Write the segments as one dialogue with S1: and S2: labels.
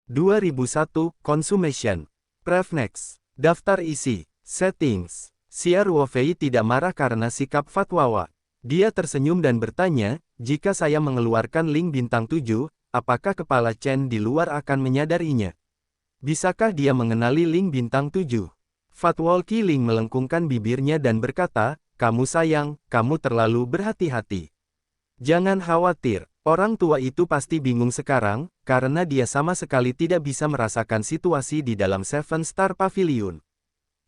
S1: 2001 Consummation. Preference. Daftar isi. Settings. Xia Ruofei tidak marah karena sikap Fatwawa. Dia tersenyum dan bertanya, jika saya mengeluarkan link bintang 7, apakah kepala Chen di luar akan menyadarinya? Bisakah dia mengenali link bintang 7? Fatwal Qiling melengkungkan bibirnya dan berkata, kamu sayang, kamu terlalu berhati-hati. Jangan khawatir, orang tua itu pasti bingung sekarang, karena dia sama sekali tidak bisa merasakan situasi di dalam Seven Star Pavilion.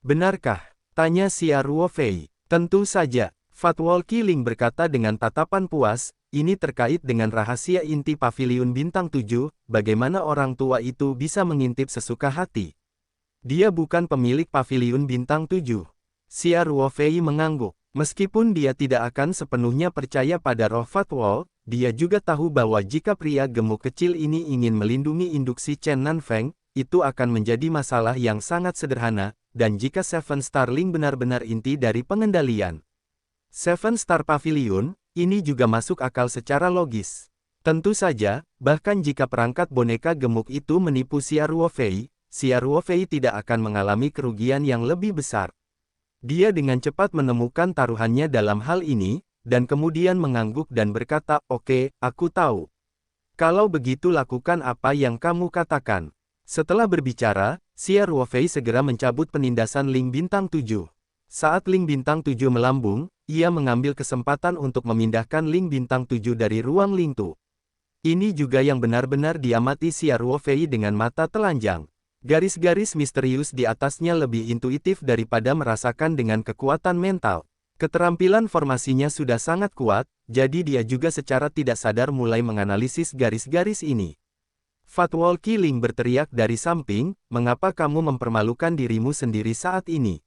S1: Benarkah? Tanya Xia Ruofei. Tentu saja, Fatwal Qiling berkata dengan tatapan puas, ini terkait dengan rahasia inti Pavilion Bintang 7, bagaimana orang tua itu bisa mengintip sesuka hati. Dia bukan pemilik Pavilion Bintang 7. Xia Ruofei mengangguk. Meskipun dia tidak akan sepenuhnya percaya pada roh Fatwal, dia juga tahu bahwa jika pria gemuk kecil ini ingin melindungi induksi Chen Nanfeng, itu akan menjadi masalah yang sangat sederhana, dan jika Seven Star Link benar-benar inti dari pengendalian Seven Star Pavilion, ini juga masuk akal secara logis. Tentu saja, bahkan jika perangkat boneka gemuk itu menipu Xia Ruofei tidak akan mengalami kerugian yang lebih besar. Dia dengan cepat menemukan taruhannya dalam hal ini, dan kemudian mengangguk dan berkata, oke, aku tahu. Kalau begitu lakukan apa yang kamu katakan. Setelah berbicara, Xia Ruofei segera mencabut penindasan link bintang 7. Saat link bintang 7 melambung, ia mengambil kesempatan untuk memindahkan link bintang 7 dari ruang link 2. Ini juga yang benar-benar diamati Xia Ruofei dengan mata telanjang. Garis-garis misterius di atasnya lebih intuitif daripada merasakan dengan kekuatan mental. Keterampilan formasinya sudah sangat kuat, jadi dia juga secara tidak sadar mulai menganalisis garis-garis ini. Fatwal Qiling berteriak dari samping, mengapa kamu mempermalukan dirimu sendiri saat ini?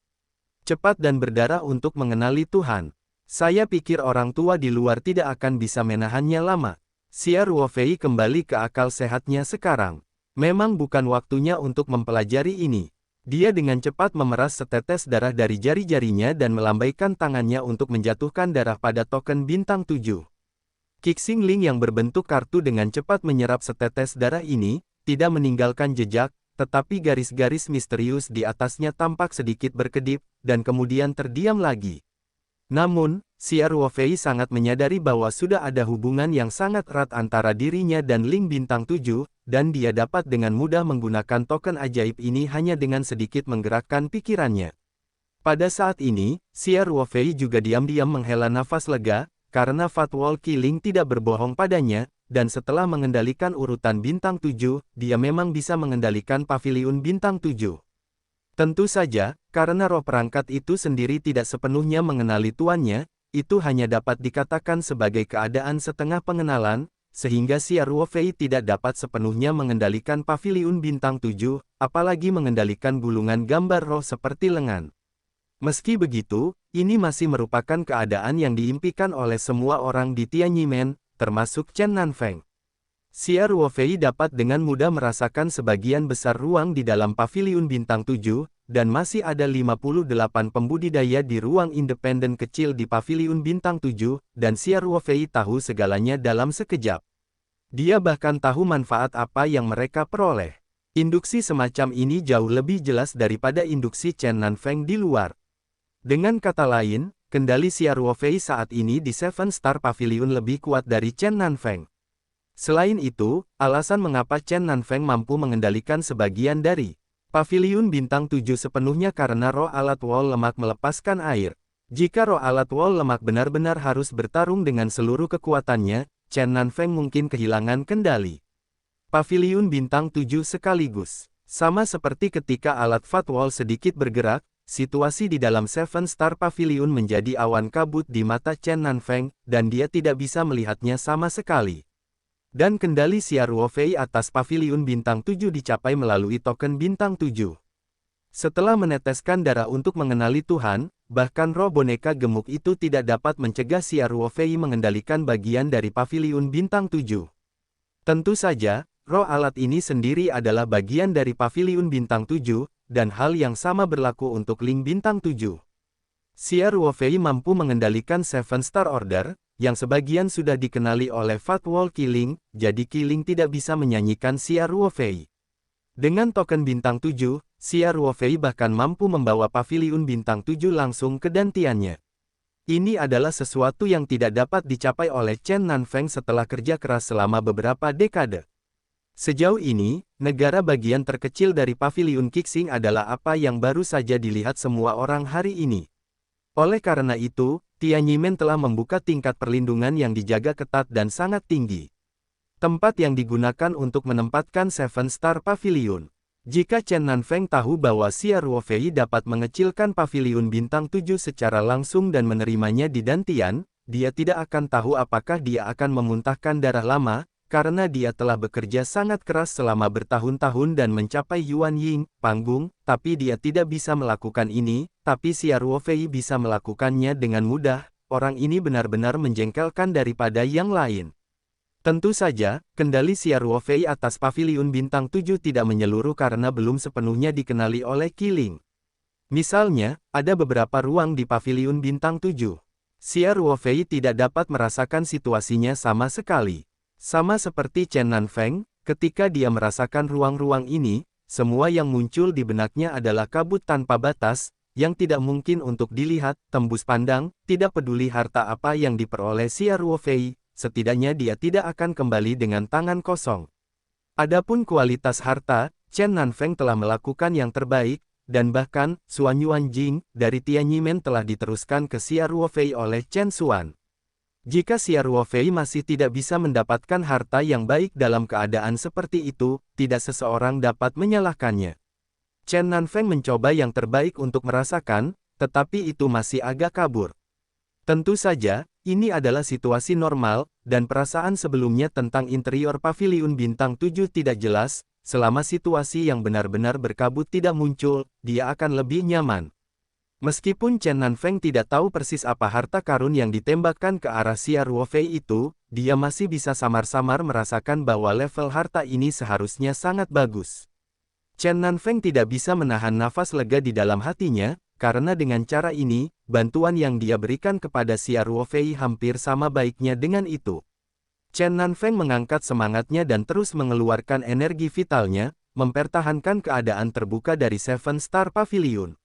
S1: Cepat dan berdarah untuk mengenali Tuhan. Saya pikir orang tua di luar tidak akan bisa menahannya lama. Xia Ruofei kembali ke akal sehatnya sekarang. Memang bukan waktunya untuk mempelajari ini. Dia dengan cepat memeras setetes darah dari jari-jarinya dan melambaikan tangannya untuk menjatuhkan darah pada token bintang 7. Qixing Ling yang berbentuk kartu dengan cepat menyerap setetes darah ini, tidak meninggalkan jejak, tetapi garis-garis misterius di atasnya tampak sedikit berkedip, dan kemudian terdiam lagi. Namun, Xia Ruofei sangat menyadari bahwa sudah ada hubungan yang sangat erat antara dirinya dan Link Bintang 7, dan dia dapat dengan mudah menggunakan token ajaib ini hanya dengan sedikit menggerakkan pikirannya. Pada saat ini, Xia Ruofei juga diam-diam menghela nafas lega, karena Fatwal Qiling tidak berbohong padanya, dan setelah mengendalikan urutan bintang 7, dia memang bisa mengendalikan pavilion bintang 7. Tentu saja, karena roh perangkat itu sendiri tidak sepenuhnya mengenali tuannya, itu hanya dapat dikatakan sebagai keadaan setengah pengenalan, sehingga Xia Ruofei tidak dapat sepenuhnya mengendalikan pavilion bintang 7, apalagi mengendalikan gulungan gambar roh seperti lengan. Meski begitu, ini masih merupakan keadaan yang diimpikan oleh semua orang di Tianyimen, termasuk Chen Nanfeng. Xia Ruofei dapat dengan mudah merasakan sebagian besar ruang di dalam pavilion bintang 7, dan masih ada 58 pembudidaya di ruang independen kecil di pavilion bintang 7, dan Xia Ruofei tahu segalanya dalam sekejap. Dia bahkan tahu manfaat apa yang mereka peroleh. Induksi semacam ini jauh lebih jelas daripada induksi Chen Nanfeng di luar. Dengan kata lain, kendali Xia Ruofei saat ini di Seven Star Pavilion lebih kuat dari Chen Nanfeng. Selain itu, alasan mengapa Chen Nanfeng mampu mengendalikan sebagian dari pavilion bintang 7 sepenuhnya karena roh alat wall lemak melepaskan air. Jika roh alat wall lemak benar-benar harus bertarung dengan seluruh kekuatannya, Chen Nanfeng mungkin kehilangan kendali pavilion bintang 7 sekaligus. Sama seperti ketika alat Fatwal sedikit bergerak, situasi di dalam Seven Star Pavilion menjadi awan kabut di mata Chen Nanfeng, dan dia tidak bisa melihatnya sama sekali. Dan kendali Xia Ruofei atas pavilion bintang 7 dicapai melalui token bintang 7. Setelah meneteskan darah untuk mengenali Tuhan, bahkan roh boneka gemuk itu tidak dapat mencegah Xia Ruofei mengendalikan bagian dari pavilion bintang 7. Tentu saja, roh alat ini sendiri adalah bagian dari pavilion bintang 7, dan hal yang sama berlaku untuk Link bintang 7. Xia Ruofei mampu mengendalikan Seven Star Order, yang sebagian sudah dikenali oleh Fatwal Qiling, jadi Qiling tidak bisa menyanyikan Xia Ruofei. Dengan token bintang 7, Xia Ruofei bahkan mampu membawa paviliun bintang 7 langsung ke dantiannya. Ini adalah sesuatu yang tidak dapat dicapai oleh Chen Nanfeng setelah kerja keras selama beberapa dekade. Sejauh ini, negara bagian terkecil dari paviliun Qixing adalah apa yang baru saja dilihat semua orang hari ini. Oleh karena itu, Tianyimen telah membuka tingkat perlindungan yang dijaga ketat dan sangat tinggi. Tempat yang digunakan untuk menempatkan Seven Star Pavilion. Jika Chen Nanfeng tahu bahwa Xia Ruofei dapat mengecilkan paviliun bintang 7 secara langsung dan menerimanya di dantian, dia tidak akan tahu apakah dia akan memuntahkan darah lama, karena dia telah bekerja sangat keras selama bertahun-tahun dan mencapai Yuan Ying, panggung, tapi dia tidak bisa melakukan ini, tapi Xia Ruofei bisa melakukannya dengan mudah. Orang ini benar-benar menjengkelkan daripada yang lain. Tentu saja, kendali Xia Ruofei atas paviliun bintang 7 tidak menyeluruh karena belum sepenuhnya dikenali oleh Qiling. Misalnya, ada beberapa ruang di paviliun bintang 7. Xia Ruofei tidak dapat merasakan situasinya sama sekali. Sama seperti Chen Nanfeng, ketika dia merasakan ruang-ruang ini, semua yang muncul di benaknya adalah kabut tanpa batas, yang tidak mungkin untuk dilihat, tembus pandang, tidak peduli harta apa yang diperoleh Xia Ruofei. Setidaknya dia tidak akan kembali dengan tangan kosong. Adapun kualitas harta, Chen Nanfeng telah melakukan yang terbaik, dan bahkan, Xuan Yuanjing, dari Tianyimen telah diteruskan ke Xia Ruofei oleh Chen Xuan. Jika Xia Ruofei masih tidak bisa mendapatkan harta yang baik dalam keadaan seperti itu, tidak seseorang dapat menyalahkannya. Chen Nanfeng mencoba yang terbaik untuk merasakan, tetapi itu masih agak kabur. Tentu saja, ini adalah situasi normal, dan perasaan sebelumnya tentang interior paviliun bintang 7 tidak jelas. Selama situasi yang benar-benar berkabut tidak muncul, dia akan lebih nyaman. Meskipun Chen Nanfeng tidak tahu persis apa harta karun yang ditembakkan ke arah Xia Ruofei itu, dia masih bisa samar-samar merasakan bahwa level harta ini seharusnya sangat bagus. Chen Nanfeng tidak bisa menahan nafas lega di dalam hatinya, karena dengan cara ini, bantuan yang dia berikan kepada Xia Ruofei hampir sama baiknya dengan itu. Chen Nanfeng mengangkat semangatnya dan terus mengeluarkan energi vitalnya, mempertahankan keadaan terbuka dari Seven Star Pavilion.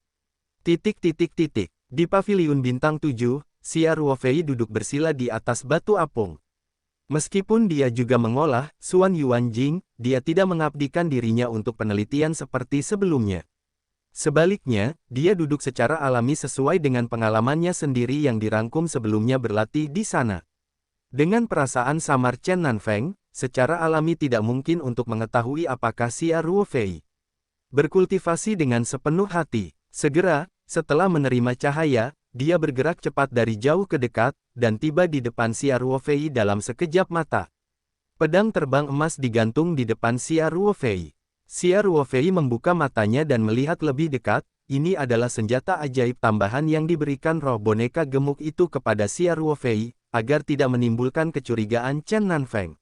S1: Di paviliun bintang 7, Xia Ruofei duduk bersila di atas batu apung. Meskipun dia juga mengolah Xuan Yuanjing, dia tidak mengabdikan dirinya untuk penelitian seperti sebelumnya. Sebaliknya, dia duduk secara alami sesuai dengan pengalamannya sendiri yang dirangkum sebelumnya berlatih di sana. Dengan perasaan samar Chen Nanfeng, secara alami tidak mungkin untuk mengetahui apakah Xia Ruofei berkultivasi dengan sepenuh hati. Segera, setelah menerima cahaya, dia bergerak cepat dari jauh ke dekat, dan tiba di depan Xia Ruofei dalam sekejap mata. Pedang terbang emas digantung di depan Xia Ruofei. Xia Ruofei membuka matanya dan melihat lebih dekat. Ini adalah senjata ajaib tambahan yang diberikan roh boneka gemuk itu kepada Xia Ruofei, agar tidak menimbulkan kecurigaan Chen Nanfeng.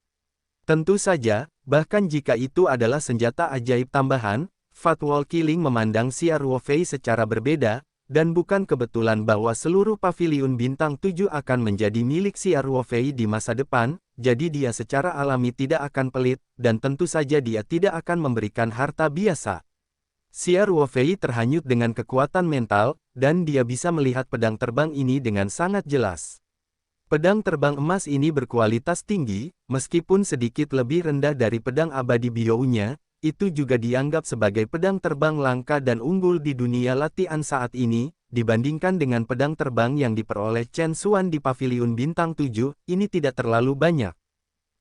S1: Tentu saja, bahkan jika itu adalah senjata ajaib tambahan, Fatwal Qiling memandang Xia Ruofei secara berbeda, dan bukan kebetulan bahwa seluruh paviliun bintang 7 akan menjadi milik Xia Ruofei di masa depan, jadi dia secara alami tidak akan pelit, dan tentu saja dia tidak akan memberikan harta biasa. Xia Ruofei terhanyut dengan kekuatan mental, dan dia bisa melihat pedang terbang ini dengan sangat jelas. Pedang terbang emas ini berkualitas tinggi, meskipun sedikit lebih rendah dari pedang abadi Biounya, itu juga dianggap sebagai pedang terbang langka dan unggul di dunia latihan saat ini, dibandingkan dengan pedang terbang yang diperoleh Chen Xuan di paviliun bintang 7, ini tidak terlalu banyak.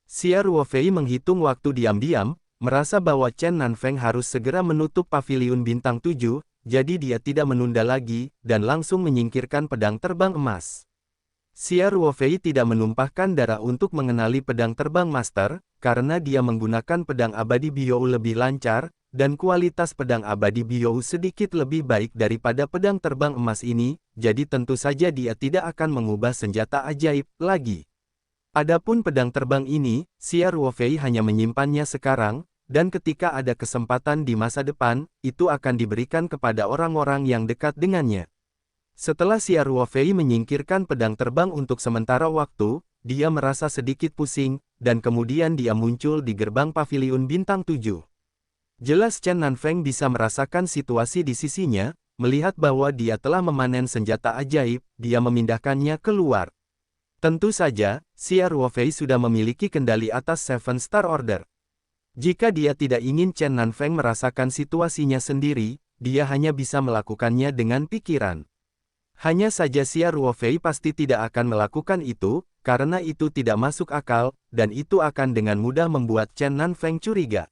S1: Xia Ruofei menghitung waktu diam-diam, merasa bahwa Chen Nanfeng harus segera menutup paviliun bintang 7, jadi dia tidak menunda lagi, dan langsung menyingkirkan pedang terbang emas. Xia Ruofei tidak menumpahkan darah untuk mengenali pedang terbang master, karena dia menggunakan pedang abadi Biou lebih lancar, dan kualitas pedang abadi Biou sedikit lebih baik daripada pedang terbang emas ini, jadi tentu saja dia tidak akan mengubah senjata ajaib lagi. Adapun pedang terbang ini, Xia Ruofei hanya menyimpannya sekarang, dan ketika ada kesempatan di masa depan, itu akan diberikan kepada orang-orang yang dekat dengannya. Setelah Xia Ruofei menyingkirkan pedang terbang untuk sementara waktu, dia merasa sedikit pusing, dan kemudian dia muncul di gerbang paviliun bintang 7. Jelas Chen Nanfeng bisa merasakan situasi di sisinya, melihat bahwa dia telah memanen senjata ajaib, dia memindahkannya keluar. Tentu saja, Xia Ruofei sudah memiliki kendali atas Seven Star Order. Jika dia tidak ingin Chen Nanfeng merasakan situasinya sendiri, dia hanya bisa melakukannya dengan pikiran. Hanya saja Xia Ruofei pasti tidak akan melakukan itu, karena itu tidak masuk akal, dan itu akan dengan mudah membuat Chen Nanfeng curiga.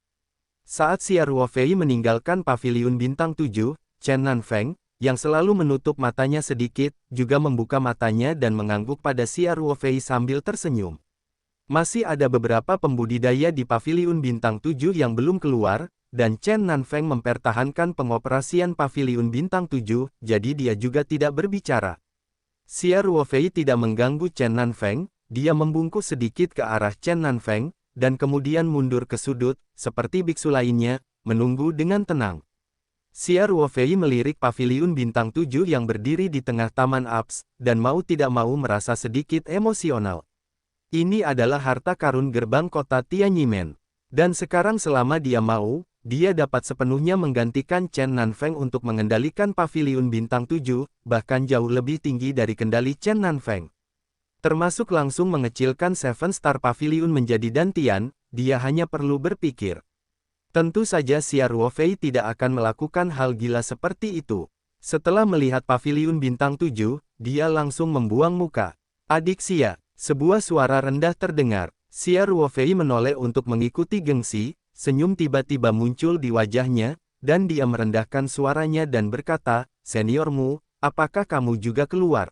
S1: Saat Xia Ruofei meninggalkan Paviliun Bintang 7, Chen Nanfeng, yang selalu menutup matanya sedikit, juga membuka matanya dan mengangguk pada Xia Ruofei sambil tersenyum. Masih ada beberapa pembudidaya di Paviliun Bintang 7 yang belum keluar, dan Chen Nanfeng mempertahankan pengoperasian Paviliun Bintang 7, jadi dia juga tidak berbicara. Xia Ruofei tidak mengganggu Chen Nanfeng, dia membungkuk sedikit ke arah Chen Nanfeng, dan kemudian mundur ke sudut, seperti biksu lainnya, menunggu dengan tenang. Xia Ruofei melirik Paviliun Bintang 7 yang berdiri di tengah Taman Apes, dan mau tidak mau merasa sedikit emosional. Ini adalah harta karun gerbang kota Tianyimen. Dan sekarang selama dia mau, dia dapat sepenuhnya menggantikan Chen Nanfeng untuk mengendalikan Paviliun Bintang 7, bahkan jauh lebih tinggi dari kendali Chen Nanfeng. Termasuk langsung mengecilkan Seven Star Pavilion menjadi dantian, dia hanya perlu berpikir. Tentu saja Xia Ruofei tidak akan melakukan hal gila seperti itu. Setelah melihat Paviliun Bintang 7, dia langsung membuang muka. Adik Xia. Sebuah suara rendah terdengar. Xia Ruofei menoleh untuk mengikuti gengsi, senyum tiba-tiba muncul di wajahnya, dan dia merendahkan suaranya dan berkata, "Seniormu, apakah kamu juga keluar?"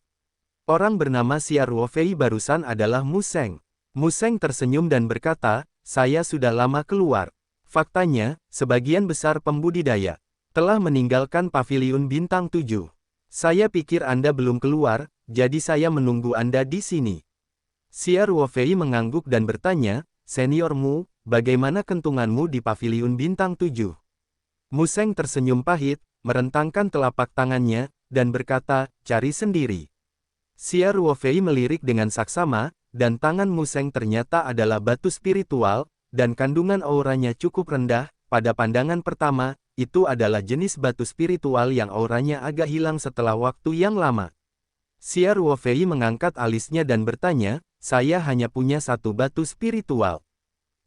S1: Orang bernama Xia Ruofei barusan adalah Mu Sheng. Mu Sheng tersenyum dan berkata, "Saya sudah lama keluar." Faktanya, sebagian besar pembudidaya telah meninggalkan Paviliun Bintang 7. Saya pikir Anda belum keluar, jadi saya menunggu Anda di sini. Xia Ruofei mengangguk dan bertanya, "Seniormu, bagaimana kentunganmu di Paviliun Bintang 7? Mu Sheng tersenyum pahit, merentangkan telapak tangannya, dan berkata, "Cari sendiri." Xia Ruofei melirik dengan saksama, dan tangan Mu Sheng ternyata adalah batu spiritual, dan kandungan auranya cukup rendah. Pada pandangan pertama, itu adalah jenis batu spiritual yang auranya agak hilang setelah waktu yang lama. Xia Ruofei mengangkat alisnya dan bertanya, "Saya hanya punya satu batu spiritual.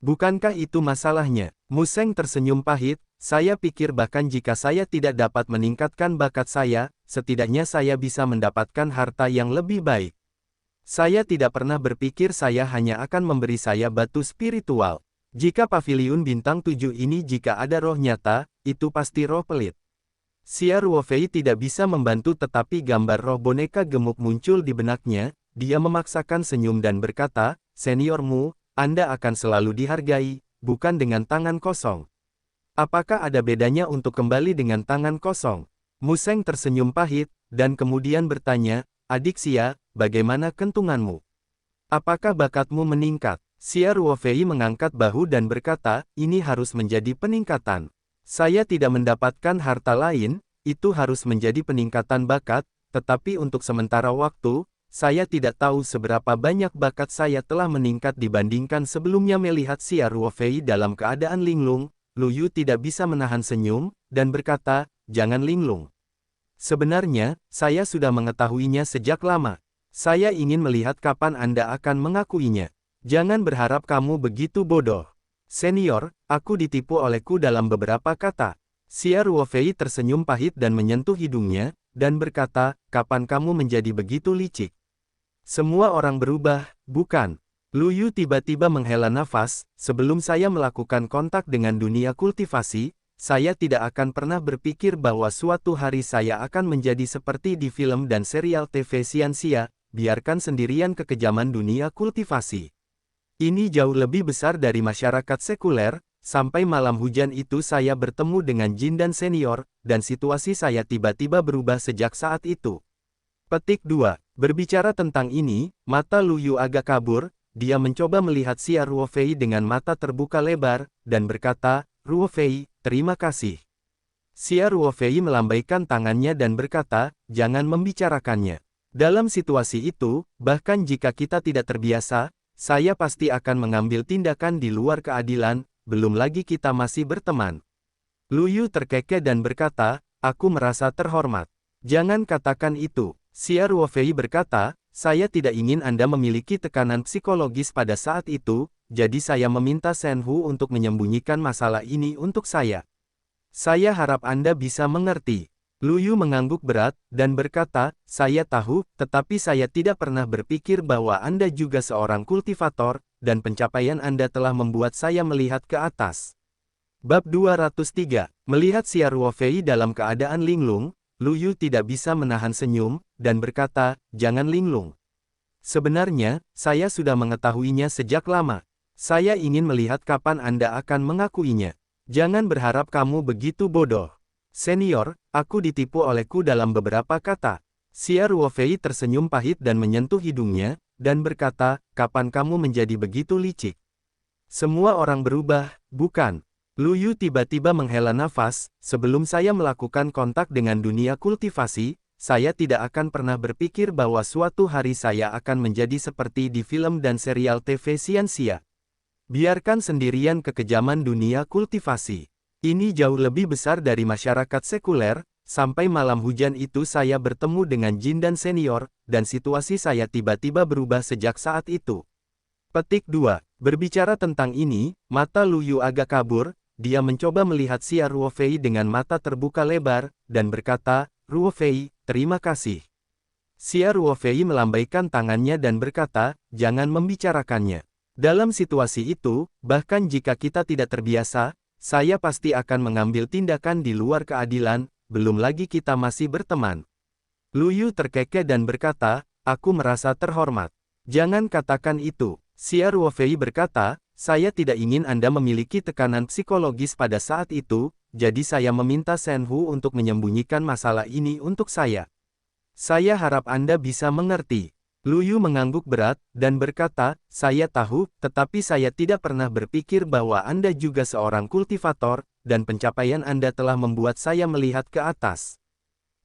S1: Bukankah itu masalahnya?" Mu Sheng tersenyum pahit, "Saya pikir bahkan jika saya tidak dapat meningkatkan bakat saya, setidaknya saya bisa mendapatkan harta yang lebih baik. Saya tidak pernah berpikir saya hanya akan memberi saya batu spiritual. Jika Paviliun Bintang 7 ini jika ada roh nyata, itu pasti roh pelit." Xia Ruofei tidak bisa membantu tetapi gambar roh boneka gemuk muncul di benaknya, dia memaksakan senyum dan berkata, "Seniormu, Anda akan selalu dihargai, bukan dengan tangan kosong." "Apakah ada bedanya untuk kembali dengan tangan kosong?" Mu Sheng tersenyum pahit, dan kemudian bertanya, "Adik Xia, bagaimana kentunganmu? Apakah bakatmu meningkat?" Xia Ruofei mengangkat bahu dan berkata, "Ini harus menjadi peningkatan. Saya tidak mendapatkan harta lain, itu harus menjadi peningkatan bakat, tetapi untuk sementara waktu, saya tidak tahu seberapa banyak bakat saya telah meningkat dibandingkan sebelumnya." Melihat Xia Ruofei dalam keadaan linglung, Lu Yu tidak bisa menahan senyum, dan berkata, "Jangan linglung. Sebenarnya, saya sudah mengetahuinya sejak lama. Saya ingin melihat kapan Anda akan mengakuinya. Jangan berharap kamu begitu bodoh. Senior, aku ditipu olehku dalam beberapa kata." Xia Ruofei tersenyum pahit dan menyentuh hidungnya, dan berkata, "Kapan kamu menjadi begitu licik? Semua orang berubah, bukan?" Lu Yu tiba-tiba menghela nafas, "Sebelum saya melakukan kontak dengan dunia kultivasi, saya tidak akan pernah berpikir bahwa suatu hari saya akan menjadi seperti di film dan serial TV Xianxia, biarkan sendirian kekejaman dunia kultivasi. Ini jauh lebih besar dari masyarakat sekuler. Sampai malam hujan itu saya bertemu dengan Jin dan senior, dan situasi saya tiba-tiba berubah sejak saat itu." Petik 2. Berbicara tentang ini, mata Lu Yu agak kabur, dia mencoba melihat Xia Ruofei dengan mata terbuka lebar, dan berkata, "Ruofei, terima kasih." Xia Ruofei melambaikan tangannya dan berkata, "Jangan membicarakannya. Dalam situasi itu, bahkan jika kita tidak terbiasa, saya pasti akan mengambil tindakan di luar keadilan, belum lagi kita masih berteman." Lu Yu terkekeh dan berkata, aku merasa terhormat. Jangan katakan itu. Xia Ruofei berkata, saya tidak ingin Anda memiliki tekanan psikologis pada saat itu, jadi saya meminta Shen Hu untuk menyembunyikan masalah ini untuk saya. Saya harap Anda bisa mengerti. Lu Yu mengangguk berat, dan berkata, saya tahu, tetapi saya tidak pernah berpikir bahwa Anda juga seorang kultivator, dan pencapaian Anda telah membuat saya melihat ke atas. Bab 203, melihat Xia Ruofei dalam keadaan linglung, Lu Yu tidak bisa menahan senyum, dan berkata, jangan linglung. Sebenarnya, saya sudah mengetahuinya sejak lama. Saya ingin melihat kapan Anda akan mengakuinya. Jangan berharap kamu begitu bodoh. Senior, aku ditipu olehku dalam beberapa kata. Xia Ruofei tersenyum pahit dan menyentuh hidungnya, dan berkata, kapan kamu menjadi begitu licik? Semua orang berubah, bukan? Lu Yu tiba-tiba menghela nafas, sebelum saya melakukan kontak dengan dunia kultivasi, saya tidak akan pernah berpikir bahwa suatu hari saya akan menjadi seperti di film dan serial TV Xianxia. Biarkan sendirian kekejaman dunia kultivasi. Ini jauh lebih besar dari masyarakat sekuler. Sampai malam hujan itu saya bertemu dengan Jin dan senior, dan situasi saya tiba-tiba berubah sejak saat itu. Petik 2. Berbicara tentang ini, mata Lu Yu agak kabur, dia mencoba melihat Xia Ruofei dengan mata terbuka lebar, dan berkata, Ruofei, terima kasih. Xia Ruofei melambaikan tangannya dan berkata, jangan membicarakannya. Dalam situasi itu, bahkan jika kita tidak terbiasa, saya pasti akan mengambil tindakan di luar keadilan, belum lagi kita masih berteman. Lu Yu terkekeh dan berkata, aku merasa terhormat. Jangan katakan itu. Xia Ruofei berkata, saya tidak ingin Anda memiliki tekanan psikologis pada saat itu, jadi saya meminta Shen Hu untuk menyembunyikan masalah ini untuk saya. Saya harap Anda bisa mengerti. Lu Yu mengangguk berat, dan berkata, saya tahu, tetapi saya tidak pernah berpikir bahwa Anda juga seorang kultivator, dan pencapaian Anda telah membuat saya melihat ke atas.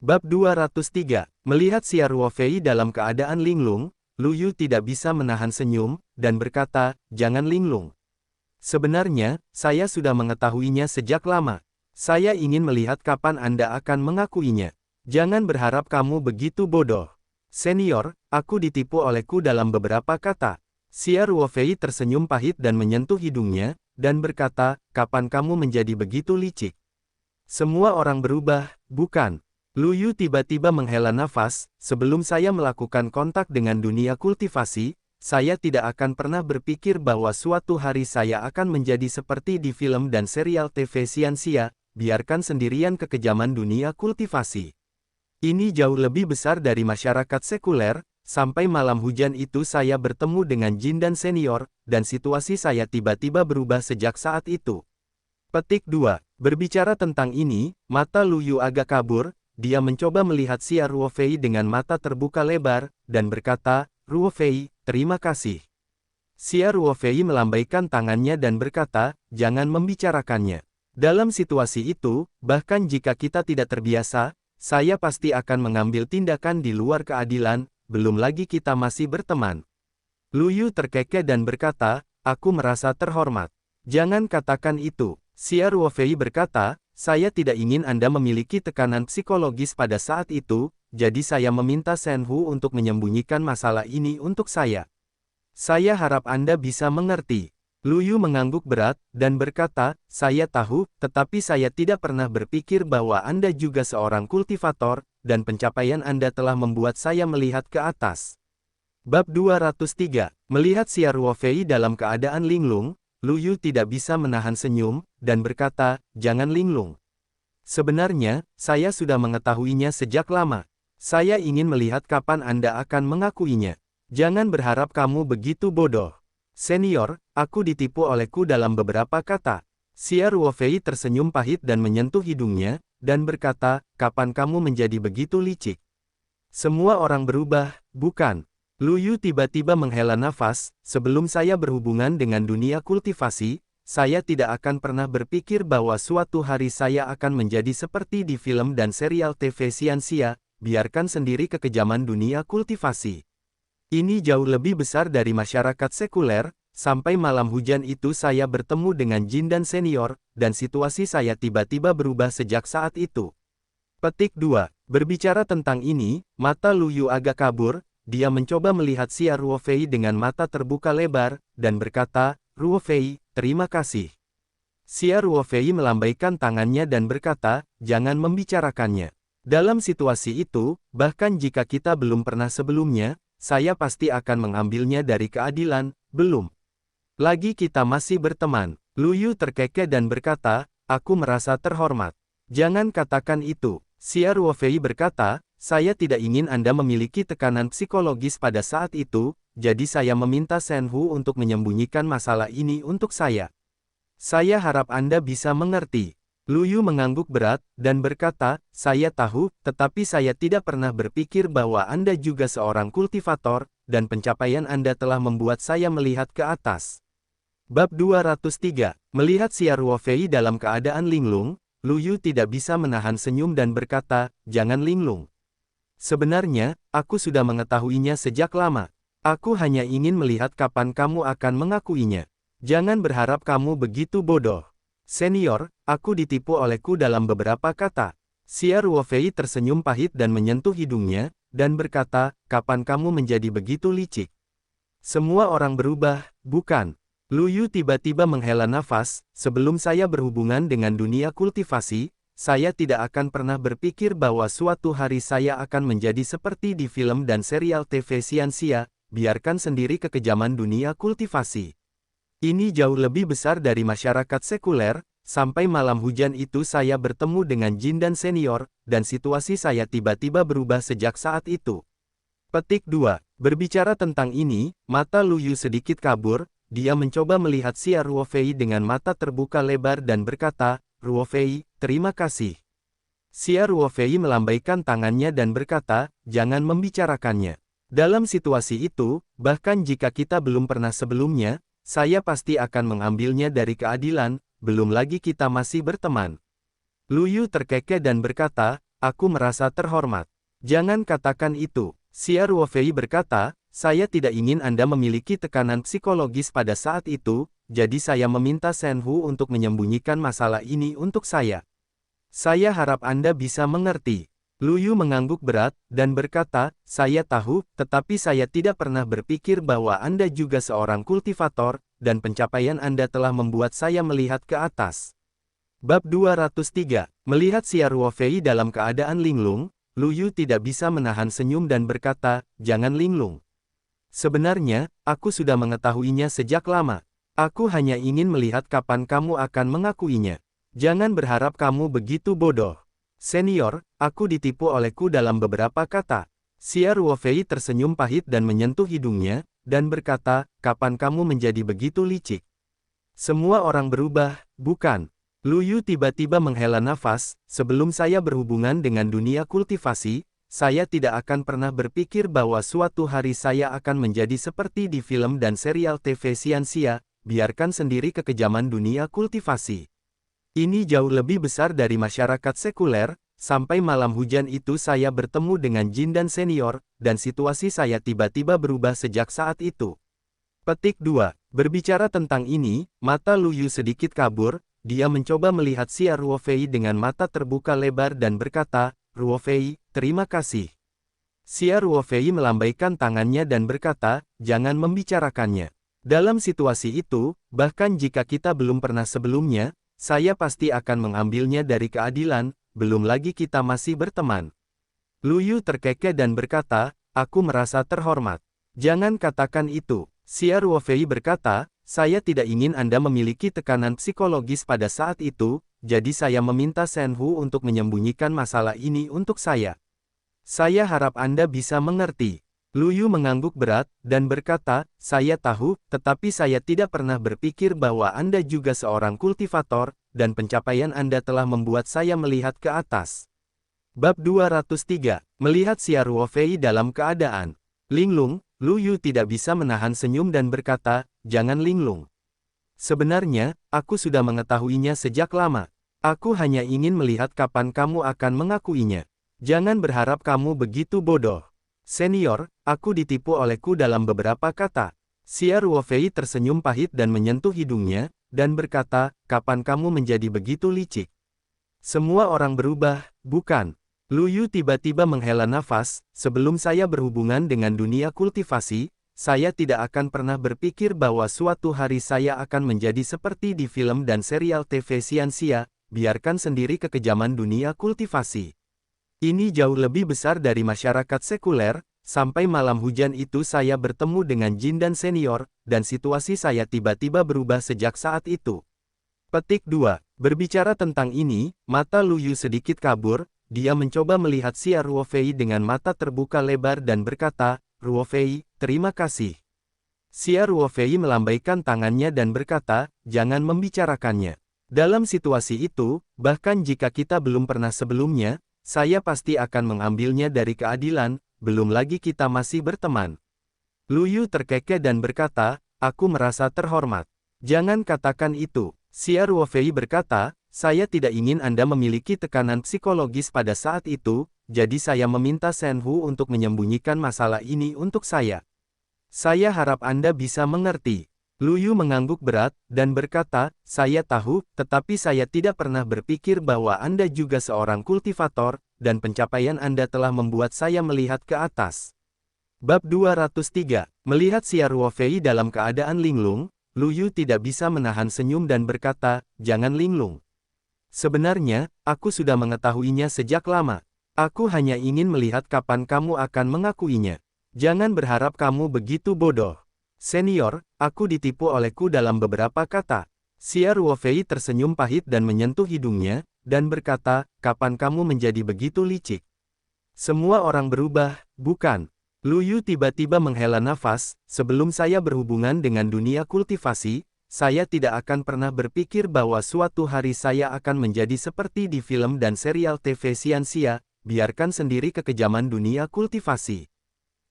S1: Bab 203, melihat Xia Ruofei dalam keadaan linglung, Lu Yu tidak bisa menahan senyum, dan berkata, jangan linglung. Sebenarnya, saya sudah mengetahuinya sejak lama. Saya ingin melihat kapan Anda akan mengakuinya. Jangan berharap kamu begitu bodoh. Senior, aku ditipu olehku dalam beberapa kata. Xia Ruofei tersenyum pahit dan menyentuh hidungnya, dan berkata, kapan kamu menjadi begitu licik? Semua orang berubah, bukan? Lu Yu tiba-tiba menghela nafas, sebelum saya melakukan kontak dengan dunia kultivasi, saya tidak akan pernah berpikir bahwa suatu hari saya akan menjadi seperti di film dan serial TV Xianxia, biarkan sendirian kekejaman dunia kultivasi. Ini jauh lebih besar dari masyarakat sekuler. Sampai malam hujan itu saya bertemu dengan Jin dan senior, dan situasi saya tiba-tiba berubah sejak saat itu. Petik 2. Berbicara tentang ini, mata Lu Yu agak kabur, dia mencoba melihat Xia Ruofei dengan mata terbuka lebar, dan berkata, Ruofei, terima kasih. Xia Ruofei melambaikan tangannya dan berkata, jangan membicarakannya. Dalam situasi itu, bahkan jika kita tidak terbiasa, saya pasti akan mengambil tindakan di luar keadilan, belum lagi kita masih berteman. Lu Yu terkekeh dan berkata, aku merasa terhormat. Jangan katakan itu. Xia Ruofei berkata, saya tidak ingin Anda memiliki tekanan psikologis pada saat itu, jadi saya meminta Shen Hu untuk menyembunyikan masalah ini untuk saya. Saya harap Anda bisa mengerti. Lu Yu mengangguk berat, dan berkata, saya tahu, tetapi saya tidak pernah berpikir bahwa Anda juga seorang kultivator, dan pencapaian Anda telah membuat saya melihat ke atas. Bab 203, melihat Xia Ruofei dalam keadaan linglung, Lu Yu tidak bisa menahan senyum, dan berkata, jangan linglung. Sebenarnya, saya sudah mengetahuinya sejak lama. Saya ingin melihat kapan Anda akan mengakuinya. Jangan berharap kamu begitu bodoh. Senior, aku ditipu olehku dalam beberapa kata. Xia Ruofei tersenyum pahit dan menyentuh hidungnya, dan berkata, kapan kamu menjadi begitu licik? Semua orang berubah, bukan? Lu Yu tiba-tiba menghela nafas, sebelum saya berhubungan dengan dunia kultivasi, saya tidak akan pernah berpikir bahwa suatu hari saya akan menjadi seperti di film dan serial TV Xianxia, biarkan sendiri kekejaman dunia kultivasi. Ini jauh lebih besar dari masyarakat sekuler. sampai malam hujan itu saya bertemu dengan Jin dan senior, dan situasi saya tiba-tiba berubah sejak saat itu. Petik 2. Berbicara tentang ini, mata Lu Yu agak kabur, dia mencoba melihat Xia Ruofei dengan mata terbuka lebar, dan berkata, Ruofei, terima kasih. Xia Ruofei melambaikan tangannya dan berkata, jangan membicarakannya. Dalam situasi itu, bahkan jika kita belum pernah sebelumnya, saya pasti akan mengambilnya dari keadilan, belum. Lagi kita masih berteman. Lu Yu terkekeh dan berkata, aku merasa terhormat. Jangan katakan itu. Xia Ruofei berkata, saya tidak ingin Anda memiliki tekanan psikologis pada saat itu, jadi saya meminta Shen Hu untuk menyembunyikan masalah ini untuk saya. Saya harap Anda bisa mengerti. Lu Yu mengangguk berat, dan berkata, saya tahu, tetapi saya tidak pernah berpikir bahwa Anda juga seorang kultivator, dan pencapaian Anda telah membuat saya melihat ke atas. Bab 203. Melihat Xia Ruofei dalam keadaan linglung, Lu Yu tidak bisa menahan senyum dan berkata, jangan linglung. Sebenarnya, aku sudah mengetahuinya sejak lama. Aku hanya ingin melihat kapan kamu akan mengakuinya. Jangan berharap kamu begitu bodoh. Senior, aku ditipu olehku dalam beberapa kata. Xia Ruofei tersenyum pahit dan menyentuh hidungnya, dan berkata, kapan kamu menjadi begitu licik? Semua orang berubah, bukan? Lu Yu tiba-tiba menghela nafas, sebelum saya berhubungan dengan dunia kultivasi, saya tidak akan pernah berpikir bahwa suatu hari saya akan menjadi seperti di film dan serial TV Xianxia, biarkan sendiri kekejaman dunia kultivasi. Ini jauh lebih besar dari masyarakat sekuler, sampai malam hujan itu saya bertemu dengan Jin dan senior, dan situasi saya tiba-tiba berubah sejak saat itu. Petik 2. Berbicara tentang ini, mata Lu Yu sedikit kabur, dia mencoba melihat Xia Ruofei dengan mata terbuka lebar dan berkata, Ruofei, terima kasih. Xia Ruofei melambaikan tangannya dan berkata, jangan membicarakannya. Dalam situasi itu, bahkan jika kita belum pernah sebelumnya, saya pasti akan mengambilnya dari keadilan, belum lagi kita masih berteman. Lu Yu terkekeh dan berkata, aku merasa terhormat. Jangan katakan itu. Xia Ruofei berkata, saya tidak ingin Anda memiliki tekanan psikologis pada saat itu, jadi saya meminta Shen Hu untuk menyembunyikan masalah ini untuk saya. Saya harap Anda bisa mengerti. Lu Yu mengangguk berat, dan berkata, saya tahu, tetapi saya tidak pernah berpikir bahwa Anda juga seorang kultivator, dan pencapaian Anda telah membuat saya melihat ke atas. Bab 203. Melihat Xia Ruofei dalam keadaan linglung, Lu Yu tidak bisa menahan senyum dan berkata, jangan linglung. Sebenarnya, aku sudah mengetahuinya sejak lama. Aku hanya ingin melihat kapan kamu akan mengakuinya. Jangan berharap kamu begitu bodoh. Senior, aku ditipu olehku dalam beberapa kata. Xia Ruofei tersenyum pahit dan menyentuh hidungnya, dan berkata, kapan kamu menjadi begitu licik? Semua orang berubah, bukan? Lu Yu tiba-tiba menghela nafas, sebelum saya berhubungan dengan dunia kultivasi, saya tidak akan pernah berpikir bahwa suatu hari saya akan menjadi seperti di film dan serial TV Xianxia, biarkan sendiri kekejaman dunia kultivasi. Ini jauh lebih besar dari masyarakat sekuler, sampai malam hujan itu saya bertemu dengan Jin dan senior, dan situasi saya tiba-tiba berubah sejak saat itu. Petik 2. Berbicara tentang ini, mata Lu Yu sedikit kabur, dia mencoba melihat Xia Ruofei dengan mata terbuka lebar dan berkata, Ruofei, terima kasih. Xia Ruofei melambaikan tangannya dan berkata, jangan membicarakannya. Dalam situasi itu, bahkan jika kita belum pernah sebelumnya, saya pasti akan mengambilnya dari keadilan, belum lagi kita masih berteman. Lu Yu terkekeh dan berkata, aku merasa terhormat. Jangan katakan itu. Xia Ruofei berkata, saya tidak ingin Anda memiliki tekanan psikologis pada saat itu, jadi saya meminta Shen Hu untuk menyembunyikan masalah ini untuk saya. Saya harap Anda bisa mengerti. Lu Yu mengangguk berat, dan berkata, saya tahu, tetapi saya tidak pernah berpikir bahwa Anda juga seorang kultivator, dan pencapaian Anda telah membuat saya melihat ke atas. Bab 203. Melihat Xia Ruofei dalam keadaan linglung, Lu Yu tidak bisa menahan senyum dan berkata, jangan linglung. Sebenarnya, aku sudah mengetahuinya sejak lama. Aku hanya ingin melihat kapan kamu akan mengakuinya. Jangan berharap kamu begitu bodoh. Senior, aku ditipu olehku dalam beberapa kata. Xia Ruofei tersenyum pahit dan menyentuh hidungnya, dan berkata, kapan kamu menjadi begitu licik? Semua orang berubah, bukan? Lu Yu tiba-tiba menghela nafas, sebelum saya berhubungan dengan dunia kultivasi, saya tidak akan pernah berpikir bahwa suatu hari saya akan menjadi seperti di film dan serial TV Xianxia, biarkan sendiri kekejaman dunia kultivasi. Ini jauh lebih besar dari masyarakat sekuler, sampai malam hujan itu saya bertemu dengan Jin dan senior, dan situasi saya tiba-tiba berubah sejak saat itu. Petik 2. Berbicara tentang ini, mata Lu Yu sedikit kabur, dia mencoba melihat Xia Ruofei dengan mata terbuka lebar dan berkata, Ruofei, terima kasih. Xia Ruofei melambaikan tangannya dan berkata, jangan membicarakannya. Dalam situasi itu, bahkan jika kita belum pernah sebelumnya, saya pasti akan mengambilnya dari keadilan, belum lagi kita masih berteman. Lu Yu terkekeh dan berkata, aku merasa terhormat. Jangan katakan itu. Xia Ruofei berkata, saya tidak ingin Anda memiliki tekanan psikologis pada saat itu, jadi saya meminta Shen Hu untuk menyembunyikan masalah ini untuk saya. Saya harap Anda bisa mengerti. Lu Yu mengangguk berat, dan berkata, saya tahu, tetapi saya tidak pernah berpikir bahwa Anda juga seorang kultivator, dan pencapaian Anda telah membuat saya melihat ke atas. Bab 203. Melihat Xia Ruofei dalam keadaan linglung, Lu Yu tidak bisa menahan senyum dan berkata, jangan linglung. Sebenarnya, aku sudah mengetahuinya sejak lama. Aku hanya ingin melihat kapan kamu akan mengakuinya. Jangan berharap kamu begitu bodoh. Senior, aku ditipu olehku dalam beberapa kata. Xia Ruofei tersenyum pahit dan menyentuh hidungnya, dan berkata, kapan kamu menjadi begitu licik? Semua orang berubah, bukan? Lu Yu tiba-tiba menghela nafas, sebelum saya berhubungan dengan dunia kultivasi, saya tidak akan pernah berpikir bahwa suatu hari saya akan menjadi seperti di film dan serial TV Xianxia, biarkan sendiri kekejaman dunia kultivasi.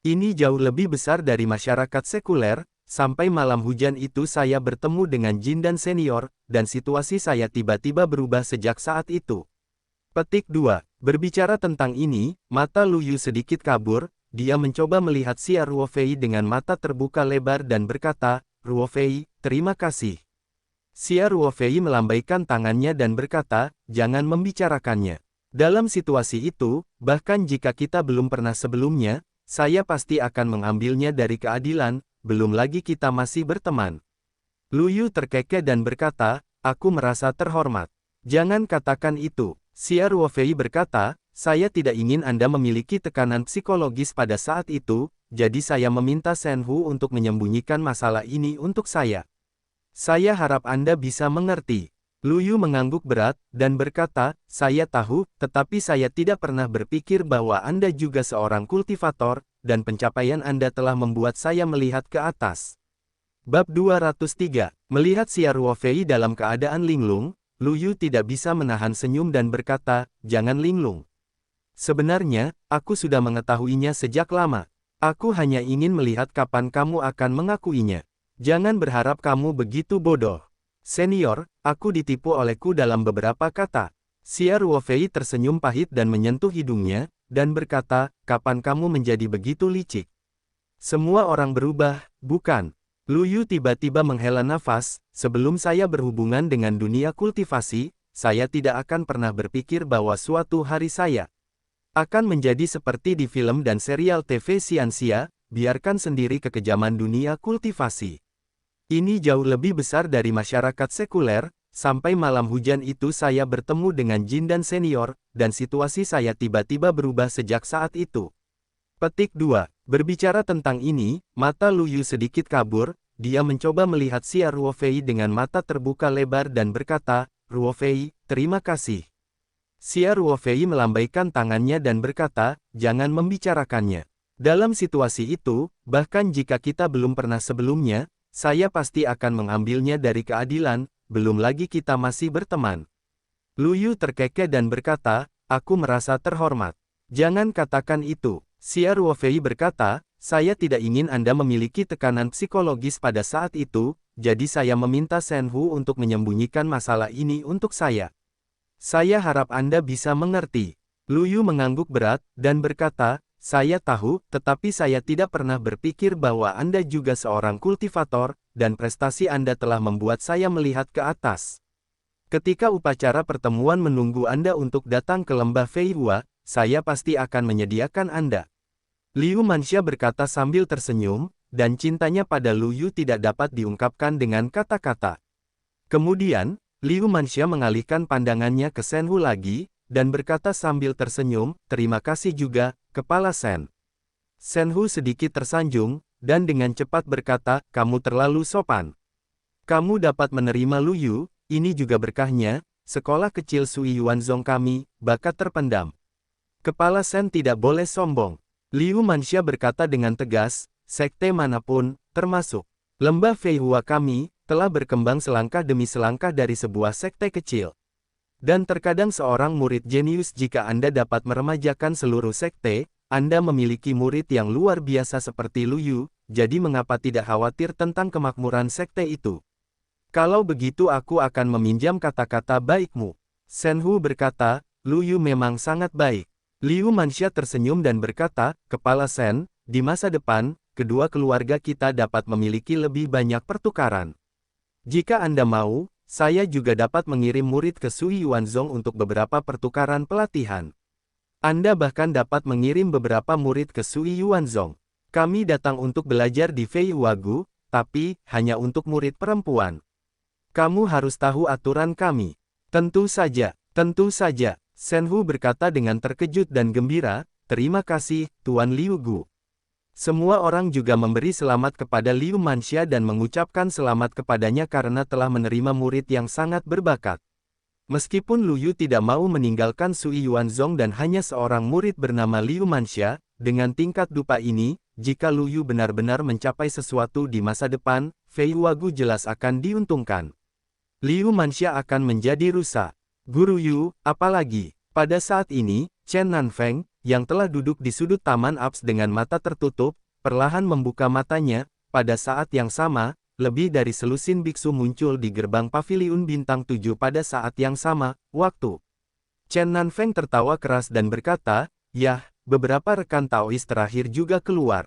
S1: Ini jauh lebih besar dari masyarakat sekuler, sampai malam hujan itu saya bertemu dengan Jin dan senior, dan situasi saya tiba-tiba berubah sejak saat itu. Petik 2. Berbicara tentang ini, mata Lu Yu sedikit kabur, dia mencoba melihat Xia Ruofei dengan mata terbuka lebar dan berkata, Ruofei, terima kasih. Xia Ruofei melambaikan tangannya dan berkata, jangan membicarakannya. Dalam situasi itu, bahkan jika kita belum pernah sebelumnya, saya pasti akan mengambilnya dari keadilan, belum lagi kita masih berteman. Lu Yu terkekeh dan berkata, aku merasa terhormat. Jangan katakan itu. Xia Ruofei berkata, saya tidak ingin Anda memiliki tekanan psikologis pada saat itu, jadi saya meminta Shen Hu untuk menyembunyikan masalah ini untuk saya. Saya harap Anda bisa mengerti. Lu Yu mengangguk berat, dan berkata, saya tahu, tetapi saya tidak pernah berpikir bahwa Anda juga seorang kultivator, dan pencapaian Anda telah membuat saya melihat ke atas. Bab 203. Melihat Xia Ruofei dalam keadaan linglung, Lu Yu tidak bisa menahan senyum dan berkata, jangan linglung. Sebenarnya, aku sudah mengetahuinya sejak lama. Aku hanya ingin melihat kapan kamu akan mengakuinya. Jangan berharap kamu begitu bodoh. Senior, aku ditipu olehku dalam beberapa kata. Xia Ruofei tersenyum pahit dan menyentuh hidungnya, dan berkata, kapan kamu menjadi begitu licik? Semua orang berubah, bukan? Lu Yu tiba-tiba menghela nafas, sebelum saya berhubungan dengan dunia kultivasi, saya tidak akan pernah berpikir bahwa suatu hari saya akan menjadi seperti di film dan serial TV Xianxia, biarkan sendiri kekejaman dunia kultivasi. Ini jauh lebih besar dari masyarakat sekuler, sampai malam hujan itu saya bertemu dengan Jin dan senior, dan situasi saya tiba-tiba berubah sejak saat itu. Petik 2. Berbicara tentang ini, mata Lu Yu sedikit kabur, dia mencoba melihat Xia Ruofei dengan mata terbuka lebar dan berkata, Ruofei, terima kasih. Xia Ruofei melambaikan tangannya dan berkata, jangan membicarakannya. Dalam situasi itu, bahkan jika kita belum pernah sebelumnya, saya pasti akan mengambilnya dari keadilan, belum lagi kita masih berteman. Lu Yu terkekeh dan berkata, aku merasa terhormat. Jangan katakan itu. Xia Ruofei berkata, saya tidak ingin Anda memiliki tekanan psikologis pada saat itu, jadi saya meminta Shen Hu untuk menyembunyikan masalah ini untuk saya. Saya harap Anda bisa mengerti. Lu Yu mengangguk berat, dan berkata, saya tahu, tetapi saya tidak pernah berpikir bahwa Anda juga seorang kultivator, dan prestasi Anda telah membuat saya melihat ke atas. Ketika upacara pertemuan menunggu Anda untuk datang ke lembah Feihua, saya pasti akan menyediakan Anda. Liu Manxia berkata sambil tersenyum, dan cintanya pada Lu Yu tidak dapat diungkapkan dengan kata-kata. Kemudian, Liu Manxia mengalihkan pandangannya ke Shen Hu lagi, dan berkata sambil tersenyum, terima kasih juga, Kepala Shen. Shen Hu sedikit tersanjung, dan dengan cepat berkata, kamu terlalu sopan. Kamu dapat menerima Lu Yu, ini juga berkahnya, sekolah kecil Sui Yuanzong kami, bakat terpendam. Kepala Shen tidak boleh sombong. Liu Manxia berkata dengan tegas, sekte manapun, termasuk lembah Feihua kami, telah berkembang selangkah demi selangkah dari sebuah sekte kecil. Dan terkadang seorang murid jenius jika Anda dapat meremajakan seluruh sekte, Anda memiliki murid yang luar biasa seperti Lu Yu, jadi mengapa tidak khawatir tentang kemakmuran sekte itu? Kalau begitu aku akan meminjam kata-kata baikmu. Shen Hu berkata, Lu Yu memang sangat baik. Liu Manxia tersenyum dan berkata, Kepala Shen, di masa depan, kedua keluarga kita dapat memiliki lebih banyak pertukaran. Jika Anda mau, saya juga dapat mengirim murid ke Sui Yuanzong untuk beberapa pertukaran pelatihan. Anda bahkan dapat mengirim beberapa murid ke Sui Yuanzong. Kami datang untuk belajar di Feihua Gu, tapi hanya untuk murid perempuan. Kamu harus tahu aturan kami. Tentu saja, tentu saja. Shen Hu berkata dengan terkejut dan gembira, terima kasih, Tuan Liu Gu. Semua orang juga memberi selamat kepada Liu Manxia dan mengucapkan selamat kepadanya karena telah menerima murid yang sangat berbakat. Meskipun Lu Yu tidak mau meninggalkan Sui Yuanzong dan hanya seorang murid bernama Liu Manxia, dengan tingkat dupa ini, jika Lu Yu benar-benar mencapai sesuatu di masa depan, Feihua Gu jelas akan diuntungkan. Liu Manxia akan menjadi rusa. Guru Yu, apalagi, pada saat ini, Chen Nanfeng, yang telah duduk di sudut taman Aps dengan mata tertutup, perlahan membuka matanya. Pada saat yang sama, lebih dari selusin biksu muncul di gerbang paviliun bintang 7 pada saat yang sama, waktu. Chen Nanfeng tertawa keras dan berkata, yah, beberapa rekan Taois terakhir juga keluar.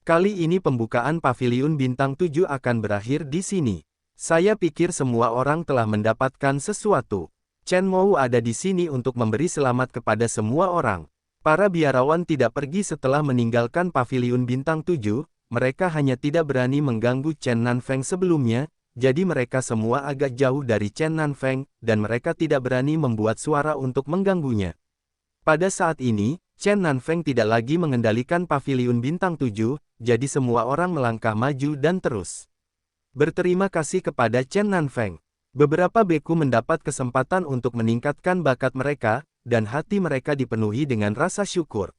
S1: Kali ini pembukaan paviliun bintang 7 akan berakhir di sini. Saya pikir semua orang telah mendapatkan sesuatu. Chen Mou ada di sini untuk memberi selamat kepada semua orang. Para biarawan tidak pergi setelah meninggalkan paviliun bintang 7, mereka hanya tidak berani mengganggu Chen Nanfeng sebelumnya, jadi mereka semua agak jauh dari Chen Nanfeng, dan mereka tidak berani membuat suara untuk mengganggunya. Pada saat ini, Chen Nanfeng tidak lagi mengendalikan paviliun bintang 7, jadi semua orang melangkah maju dan terus berterima kasih kepada Chen Nanfeng. Beberapa beku mendapat kesempatan untuk meningkatkan bakat mereka, dan hati mereka dipenuhi dengan rasa syukur.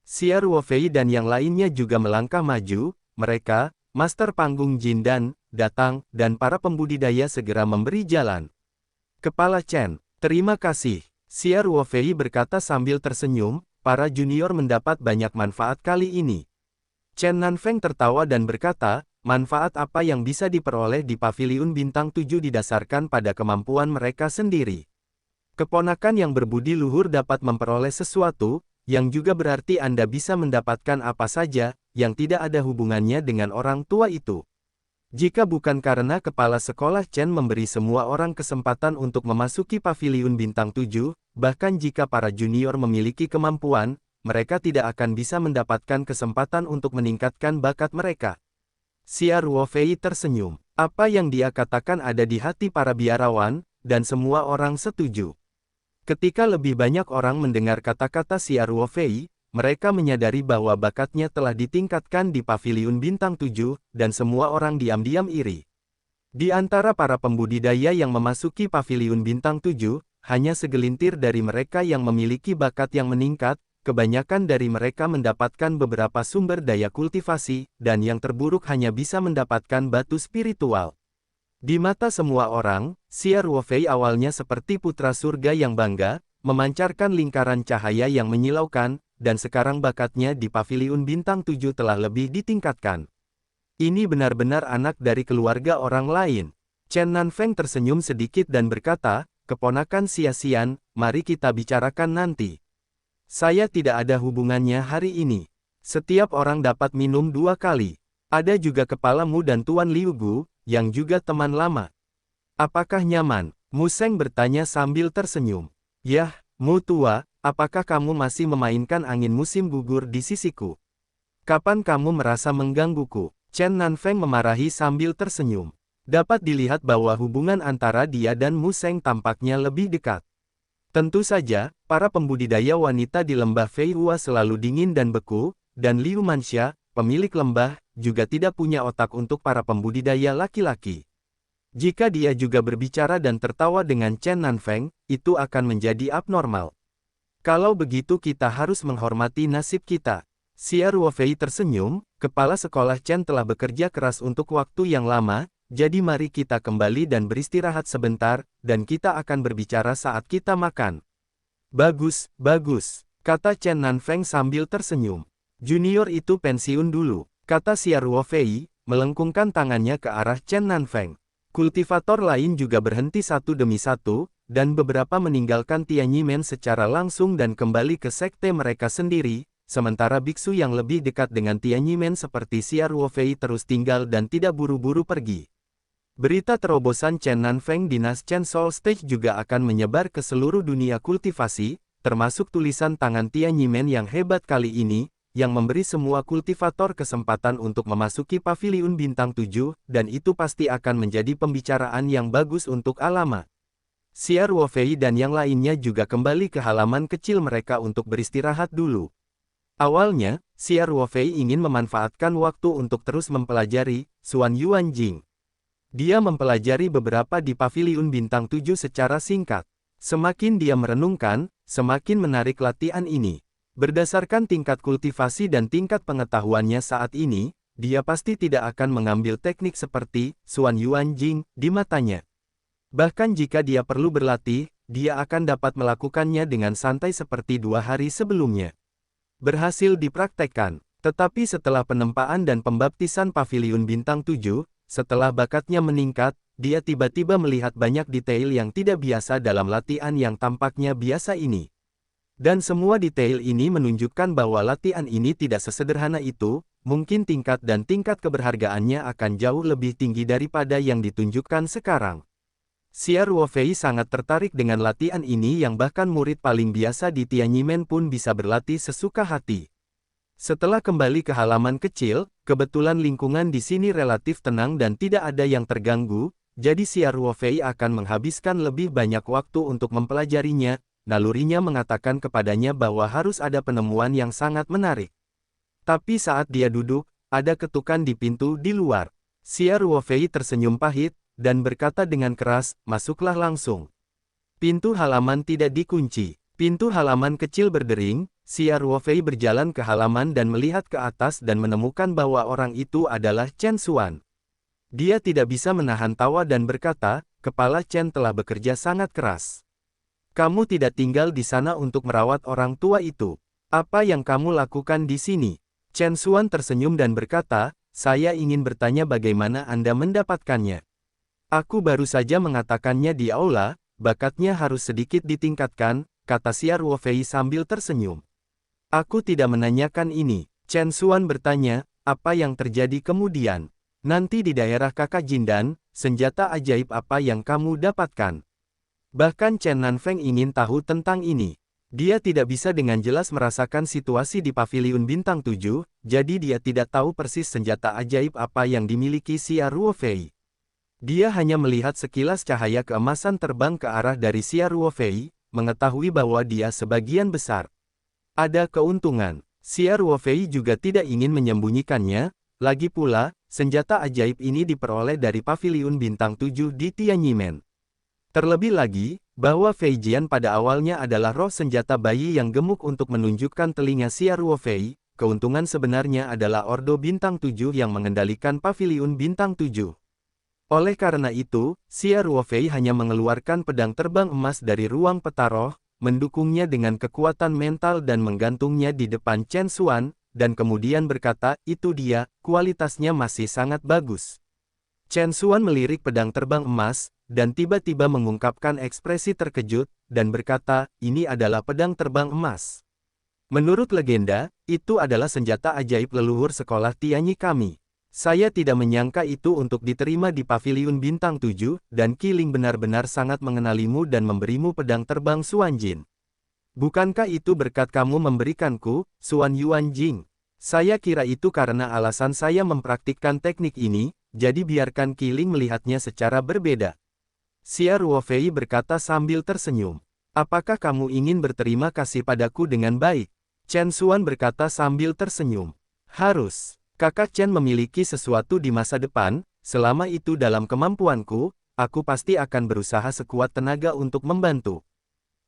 S1: Xia Ruofei dan yang lainnya juga melangkah maju, mereka, Master Panggung Jindan, datang, dan para pembudidaya segera memberi jalan. Kepala Chen, terima kasih. Xia Ruofei berkata sambil tersenyum, para junior mendapat banyak manfaat kali ini. Chen Nanfeng tertawa dan berkata, manfaat apa yang bisa diperoleh di paviliun bintang 7 didasarkan pada kemampuan mereka sendiri. Keponakan yang berbudi luhur dapat memperoleh sesuatu, yang juga berarti Anda bisa mendapatkan apa saja, yang tidak ada hubungannya dengan orang tua itu. Jika bukan karena kepala sekolah Chen memberi semua orang kesempatan untuk memasuki paviliun bintang 7, bahkan jika para junior memiliki kemampuan, mereka tidak akan bisa mendapatkan kesempatan untuk meningkatkan bakat mereka. Xia Ruofei tersenyum. Apa yang dia katakan ada di hati para biarawan, dan semua orang setuju. Ketika lebih banyak orang mendengar kata-kata Xia Ruofei, mereka menyadari bahwa bakatnya telah ditingkatkan di paviliun bintang 7, dan semua orang diam-diam iri. Di antara para pembudidaya yang memasuki paviliun bintang 7, hanya segelintir dari mereka yang memiliki bakat yang meningkat. Kebanyakan dari mereka mendapatkan beberapa sumber daya kultivasi, dan yang terburuk hanya bisa mendapatkan batu spiritual. Di mata semua orang, Xia Ruofei awalnya seperti putra surga yang bangga, memancarkan lingkaran cahaya yang menyilaukan, dan sekarang bakatnya di paviliun bintang 7 telah lebih ditingkatkan. Ini benar-benar anak dari keluarga orang lain. Chen Nanfeng tersenyum sedikit dan berkata, keponakan Xia Xian, mari kita bicarakan nanti. Saya tidak ada hubungannya hari ini. Setiap orang dapat minum 2 kali. Ada juga kepalamu dan Tuan Liu Gu, yang juga teman lama. Apakah nyaman? Mu Seng bertanya sambil tersenyum. Yah, Mu tua, apakah kamu masih memainkan angin musim gugur di sisiku? Kapan kamu merasa menggangguku? Chen Nanfeng memarahi sambil tersenyum. Dapat dilihat bahwa hubungan antara dia dan Mu Seng tampaknya lebih dekat. Tentu saja, para pembudidaya wanita di lembah Feihua selalu dingin dan beku, dan Liu Manxia, pemilik lembah, juga tidak punya otak untuk para pembudidaya laki-laki. Jika dia juga berbicara dan tertawa dengan Chen Nanfeng, itu akan menjadi abnormal. Kalau begitu kita harus menghormati nasib kita. Xia Ruofei tersenyum, kepala sekolah Chen telah bekerja keras untuk waktu yang lama, jadi mari kita kembali dan beristirahat sebentar, dan kita akan berbicara saat kita makan. Bagus, bagus, kata Chen Nanfeng sambil tersenyum. Junior itu pensiun dulu, kata Xia Ruofei, melengkungkan tangannya ke arah Chen Nanfeng. Kultivator lain juga berhenti satu demi satu, dan beberapa meninggalkan Tianyimen secara langsung dan kembali ke sekte mereka sendiri, sementara biksu yang lebih dekat dengan Tianyimen seperti Xia Ruofei terus tinggal dan tidak buru-buru pergi. Berita terobosan Chen Nanfeng di Nas Chen Soul Stage juga akan menyebar ke seluruh dunia kultivasi, termasuk tulisan tangan Tianyimen yang hebat kali ini, yang memberi semua kultivator kesempatan untuk memasuki Paviliun Bintang 7, dan itu pasti akan menjadi pembicaraan yang bagus untuk alamat. Xia Ruofei dan yang lainnya juga kembali ke halaman kecil mereka untuk beristirahat dulu. Awalnya, Xia Ruofei ingin memanfaatkan waktu untuk terus mempelajari Xuan Yuan Jing. Dia mempelajari beberapa di Paviliun Bintang 7 secara singkat. Semakin dia merenungkan, semakin menarik latihan ini. Berdasarkan tingkat kultivasi dan tingkat pengetahuannya saat ini, dia pasti tidak akan mengambil teknik seperti Xuan Yuan Jing di matanya. Bahkan jika dia perlu berlatih, dia akan dapat melakukannya dengan santai seperti 2 hari sebelumnya. Berhasil dipraktekkan, tetapi setelah penempaan dan pembaptisan Paviliun Bintang 7, setelah bakatnya meningkat, dia tiba-tiba melihat banyak detail yang tidak biasa dalam latihan yang tampaknya biasa ini. Dan semua detail ini menunjukkan bahwa latihan ini tidak sesederhana itu, mungkin tingkat dan tingkat keberhargaannya akan jauh lebih tinggi daripada yang ditunjukkan sekarang. Xia Ruofei sangat tertarik dengan latihan ini yang bahkan murid paling biasa di Tianyimen pun bisa berlatih sesuka hati. Setelah kembali ke halaman kecil, kebetulan lingkungan di sini relatif tenang dan tidak ada yang terganggu, jadi Xia Ruofei akan menghabiskan lebih banyak waktu untuk mempelajarinya. Nalurinya mengatakan kepadanya bahwa harus ada penemuan yang sangat menarik. Tapi saat dia duduk, ada ketukan di pintu di luar. Xia Ruofei tersenyum pahit, dan berkata dengan keras, masuklah langsung. Pintu halaman tidak dikunci. Pintu halaman kecil berdering. Xia Ruofei berjalan ke halaman dan melihat ke atas dan menemukan bahwa orang itu adalah Chen Xuan. Dia tidak bisa menahan tawa dan berkata, kepala Chen telah bekerja sangat keras. Kamu tidak tinggal di sana untuk merawat orang tua itu. Apa yang kamu lakukan di sini? Chen Xuan tersenyum dan berkata, saya ingin bertanya bagaimana Anda mendapatkannya. Aku baru saja mengatakannya di aula, bakatnya harus sedikit ditingkatkan, kata Xia Ruofei sambil tersenyum. Aku tidak menanyakan ini. Chen Xuan bertanya, apa yang terjadi kemudian? Nanti di daerah Kakak Jindan, senjata ajaib apa yang kamu dapatkan? Bahkan Chen Nanfeng ingin tahu tentang ini. Dia tidak bisa dengan jelas merasakan situasi di Paviliun Bintang 7, jadi dia tidak tahu persis senjata ajaib apa yang dimiliki Xia Ruofei. Dia hanya melihat sekilas cahaya keemasan terbang ke arah dari Xia Ruofei, mengetahui bahwa dia sebagian besar ada keuntungan. Xia Ruofei juga tidak ingin menyembunyikannya, lagi pula, senjata ajaib ini diperoleh dari Paviliun Bintang 7 di Tianyimen. Terlebih lagi, bahwa Fei Jian pada awalnya adalah roh senjata bayi yang gemuk untuk menunjukkan telinga Xia Ruofei, keuntungan sebenarnya adalah Ordo Bintang 7 yang mengendalikan Paviliun Bintang 7. Oleh karena itu, Xia Ruofei hanya mengeluarkan pedang terbang emas dari ruang peta roh, mendukungnya dengan kekuatan mental dan menggantungnya di depan Chen Xuan, dan kemudian berkata, itu dia, kualitasnya masih sangat bagus. Chen Xuan melirik pedang terbang emas, dan tiba-tiba mengungkapkan ekspresi terkejut, dan berkata, ini adalah pedang terbang emas. Menurut legenda, itu adalah senjata ajaib leluhur sekolah Tianyi kami. Saya tidak menyangka itu untuk diterima di Paviliun Bintang 7, dan Qiling benar-benar sangat mengenalimu dan memberimu pedang terbang Xuanjin. Bukankah itu berkat kamu memberikanku, Xuan Yuanjing? Saya kira itu karena alasan saya mempraktikkan teknik ini, jadi biarkan Qiling melihatnya secara berbeda. Xia Ruofei berkata sambil tersenyum. Apakah kamu ingin berterima kasih padaku dengan baik? Chen Xuan berkata sambil tersenyum. Harus. Kakak Chen memiliki sesuatu di masa depan, selama itu dalam kemampuanku, aku pasti akan berusaha sekuat tenaga untuk membantu.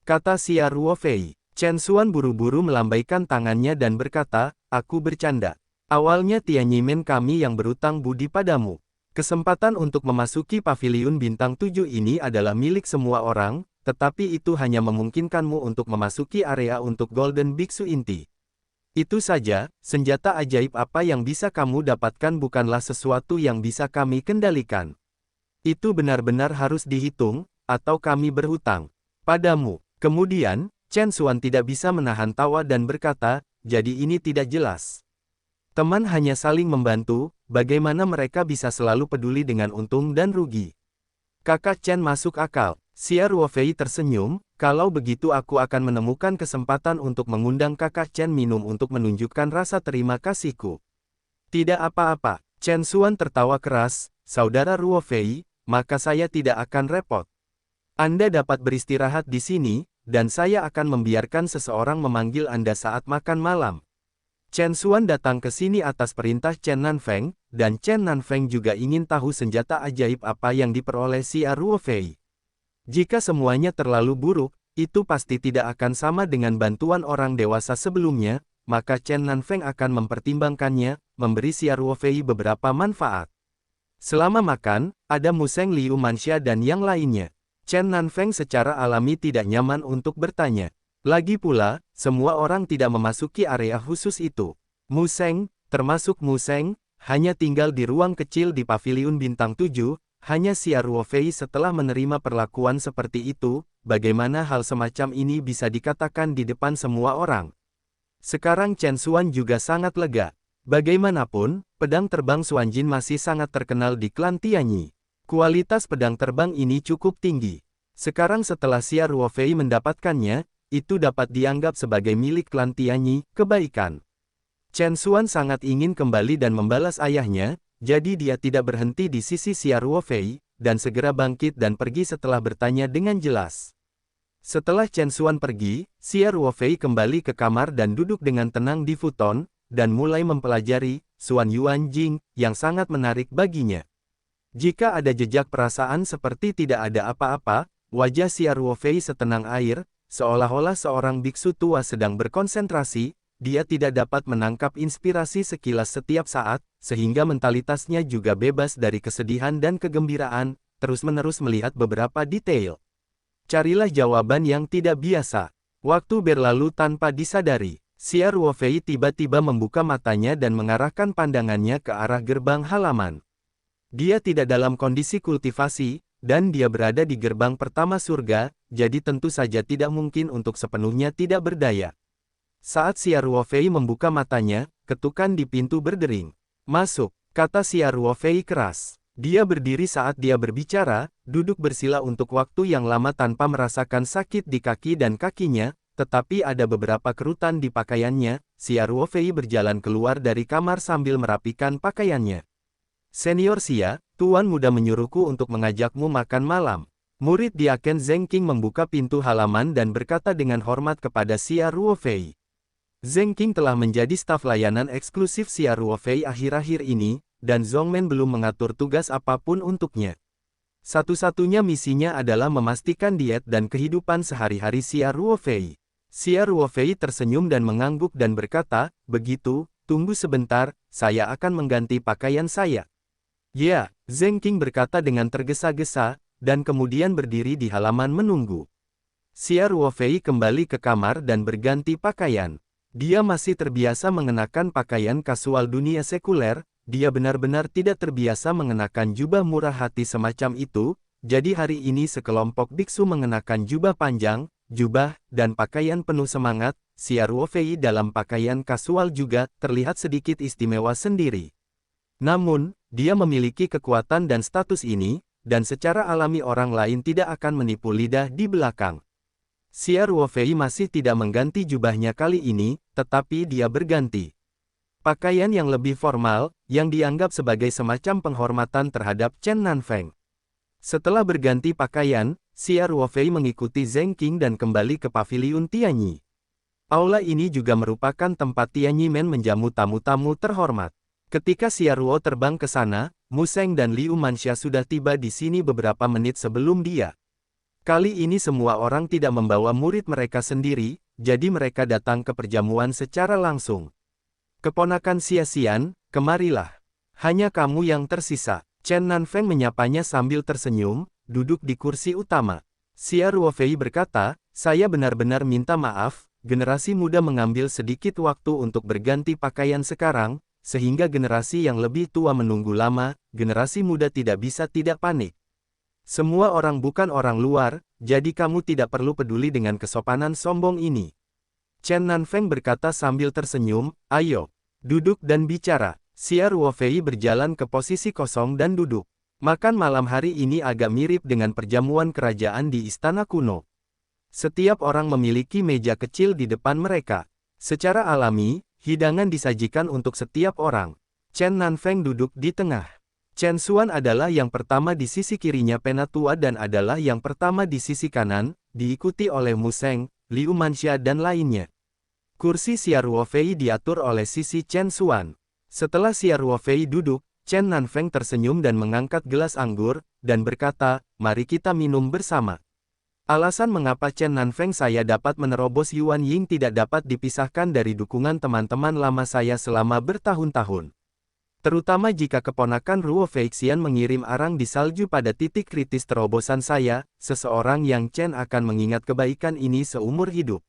S1: Kata Xia Ruofei. Chen Xuan buru-buru melambaikan tangannya dan berkata, aku bercanda. Awalnya Tianyi Men kami yang berutang budi padamu. Kesempatan untuk memasuki Paviliun Bintang 7 ini adalah milik semua orang, tetapi itu hanya memungkinkanmu untuk memasuki area untuk Golden Biksu inti. Itu saja, senjata ajaib apa yang bisa kamu dapatkan bukanlah sesuatu yang bisa kami kendalikan. Itu benar-benar harus dihitung, atau kami berhutang padamu. Kemudian, Chen Xuan tidak bisa menahan tawa dan berkata, jadi ini tidak jelas. Teman hanya saling membantu, bagaimana mereka bisa selalu peduli dengan untung dan rugi? Kakak Chen masuk akal. Xia Ruofei tersenyum, kalau begitu aku akan menemukan kesempatan untuk mengundang kakak Chen minum untuk menunjukkan rasa terima kasihku. Tidak apa-apa, Chen Xuan tertawa keras, saudara Ruofei, maka saya tidak akan repot. Anda dapat beristirahat di sini, dan saya akan membiarkan seseorang memanggil Anda saat makan malam. Chen Xuan datang ke sini atas perintah Chen Nanfeng, dan Chen Nanfeng juga ingin tahu senjata ajaib apa yang diperoleh Xia Ruofei. Jika semuanya terlalu buruk, itu pasti tidak akan sama dengan bantuan orang dewasa sebelumnya, maka Chen Nanfeng akan mempertimbangkannya, memberi Xia Ruofei beberapa manfaat. Selama makan, ada Museng Liu Manxia dan yang lainnya. Chen Nanfeng secara alami tidak nyaman untuk bertanya. Lagi pula, semua orang tidak memasuki area khusus itu. Museng, termasuk Museng, hanya tinggal di ruang kecil di Paviliun Bintang 7, hanya Xia Ruofei setelah menerima perlakuan seperti itu, bagaimana hal semacam ini bisa dikatakan di depan semua orang. Sekarang Chen Xuan juga sangat lega. Bagaimanapun, pedang terbang Xuanjin masih sangat terkenal di klan Tianyi. Kualitas pedang terbang ini cukup tinggi. Sekarang setelah Xia Ruofei mendapatkannya, itu dapat dianggap sebagai milik klan Tianyi, kebaikan. Chen Xuan sangat ingin kembali dan membalas ayahnya, jadi dia tidak berhenti di sisi Xia Ruofei, dan segera bangkit dan pergi setelah bertanya dengan jelas. Setelah Chen Xuan pergi, Xia Ruofei kembali ke kamar dan duduk dengan tenang di futon, dan mulai mempelajari Xuan Yuanjing, yang sangat menarik baginya. Jika ada jejak perasaan seperti tidak ada apa-apa, wajah Xia Ruofei setenang air, seolah-olah seorang biksu tua sedang berkonsentrasi. Dia tidak dapat menangkap inspirasi sekilas setiap saat, sehingga mentalitasnya juga bebas dari kesedihan dan kegembiraan, terus-menerus melihat beberapa detail. Carilah jawaban yang tidak biasa. Waktu berlalu tanpa disadari. Xia Ruofei tiba-tiba membuka matanya dan mengarahkan pandangannya ke arah gerbang halaman. Dia tidak dalam kondisi kultivasi, dan dia berada di gerbang pertama surga, jadi tentu saja tidak mungkin untuk sepenuhnya tidak berdaya. Saat Xia Ruofei membuka matanya, ketukan di pintu berdering. Masuk, kata Xia Ruofei keras. Dia berdiri saat dia berbicara, duduk bersila untuk waktu yang lama tanpa merasakan sakit di kaki dan kakinya, tetapi ada beberapa kerutan di pakaiannya. Xia Ruofei berjalan keluar dari kamar sambil merapikan pakaiannya. Senior Xia, Tuan muda menyuruhku untuk mengajakmu makan malam. Murid Diaken Zeng Qing membuka pintu halaman dan berkata dengan hormat kepada Xia Ruofei. Zeng Qing telah menjadi staf layanan eksklusif Xia Ruofei akhir-akhir ini, dan Zhongmen belum mengatur tugas apapun untuknya. Satu-satunya misinya adalah memastikan diet dan kehidupan sehari-hari Xia Ruofei. Xia Ruofei tersenyum dan mengangguk dan berkata, begitu, tunggu sebentar, saya akan mengganti pakaian saya. Ya, Zeng Qing berkata dengan tergesa-gesa, dan kemudian berdiri di halaman menunggu. Xia Ruofei kembali ke kamar dan berganti pakaian. Dia masih terbiasa mengenakan pakaian kasual dunia sekuler, dia benar-benar tidak terbiasa mengenakan jubah murah hati semacam itu, jadi hari ini sekelompok biksu mengenakan jubah panjang, jubah, dan pakaian penuh semangat, Xia Ruofei dalam pakaian kasual juga terlihat sedikit istimewa sendiri. Namun, dia memiliki kekuatan dan status ini, dan secara alami orang lain tidak akan menipu lidah di belakang. Xia Ruofei masih tidak mengganti jubahnya kali ini, tetapi dia berganti pakaian yang lebih formal, yang dianggap sebagai semacam penghormatan terhadap Chen Nanfeng. Setelah berganti pakaian, Xia Ruofei mengikuti Zheng Qing dan kembali ke paviliun Tianyi. Aula ini juga merupakan tempat Tianyi Men menjamu tamu-tamu terhormat. Ketika Xia Ruo terbang ke sana, Mu Sheng dan Liu Manxia sudah tiba di sini beberapa menit sebelum dia. Kali ini semua orang tidak membawa murid mereka sendiri, jadi mereka datang ke perjamuan secara langsung. Keponakan Xia Xian, kemarilah. Hanya kamu yang tersisa. Chen Nanfeng menyapanya sambil tersenyum, duduk di kursi utama. Xia Ruofei berkata, saya benar-benar minta maaf, generasi muda mengambil sedikit waktu untuk berganti pakaian sekarang, sehingga generasi yang lebih tua menunggu lama, generasi muda tidak bisa tidak panik. Semua orang bukan orang luar, jadi kamu tidak perlu peduli dengan kesopanan sombong ini. Chen Nanfeng berkata sambil tersenyum, ayo, duduk dan bicara. Xia Ruofei berjalan ke posisi kosong dan duduk. Makan malam hari ini agak mirip dengan perjamuan kerajaan di istana kuno. Setiap orang memiliki meja kecil di depan mereka. Secara alami, hidangan disajikan untuk setiap orang. Chen Nanfeng duduk di tengah. Chen Xuan adalah yang pertama di sisi kirinya Penatua dan adalah yang pertama di sisi kanan, diikuti oleh Mu Sheng, Liu Manxia dan lainnya. Kursi Xia Ruofei diatur oleh sisi Chen Xuan. Setelah Xia Ruofei duduk, Chen Nanfeng tersenyum dan mengangkat gelas anggur, dan berkata, mari kita minum bersama. Alasan mengapa Chen Nanfeng saya dapat menerobos Yuan Ying tidak dapat dipisahkan dari dukungan teman-teman lama saya selama bertahun-tahun. Terutama jika keponakan Ruo Feixian mengirim arang di salju pada titik kritis terobosan saya, seseorang yang Chen akan mengingat kebaikan ini seumur hidup.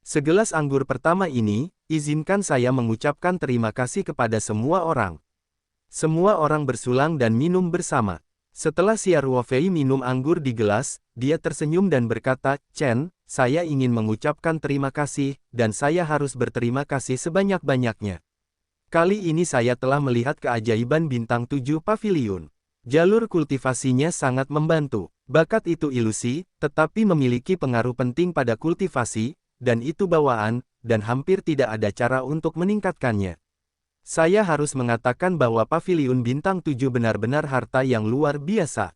S1: Segelas anggur pertama ini, izinkan saya mengucapkan terima kasih kepada semua orang. Semua orang bersulang dan minum bersama. Setelah Xia Ruofei minum anggur di gelas, dia tersenyum dan berkata, Chen, saya ingin mengucapkan terima kasih, dan saya harus berterima kasih sebanyak-banyaknya. Kali ini saya telah melihat keajaiban bintang 7 paviliun. Jalur kultivasinya sangat membantu. Bakat itu ilusi, tetapi memiliki pengaruh penting pada kultivasi, dan itu bawaan, dan hampir tidak ada cara untuk meningkatkannya. Saya harus mengatakan bahwa paviliun bintang 7 benar-benar harta yang luar biasa.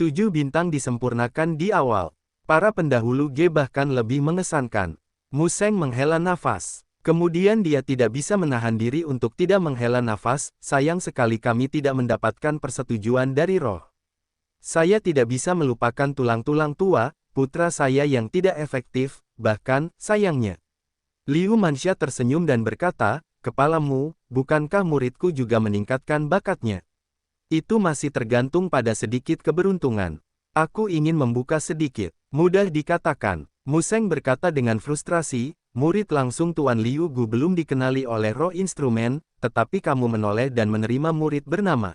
S1: 7 bintang disempurnakan di awal. Para pendahulu G bahkan lebih mengesankan. Mu Sheng menghela nafas. Kemudian dia tidak bisa menahan diri untuk tidak menghela nafas, sayang sekali kami tidak mendapatkan persetujuan dari roh. Saya tidak bisa melupakan tulang-tulang tua, putra saya yang tidak efektif, bahkan, sayangnya. Liu Manxia tersenyum dan berkata, kepalamu, bukankah muridku juga meningkatkan bakatnya? Itu masih tergantung pada sedikit keberuntungan. Aku ingin membuka sedikit. Mudah dikatakan. Mu Sheng berkata dengan frustrasi, murid langsung Tuan Liu Gu belum dikenali oleh roh instrumen, tetapi kamu menoleh dan menerima murid bernama.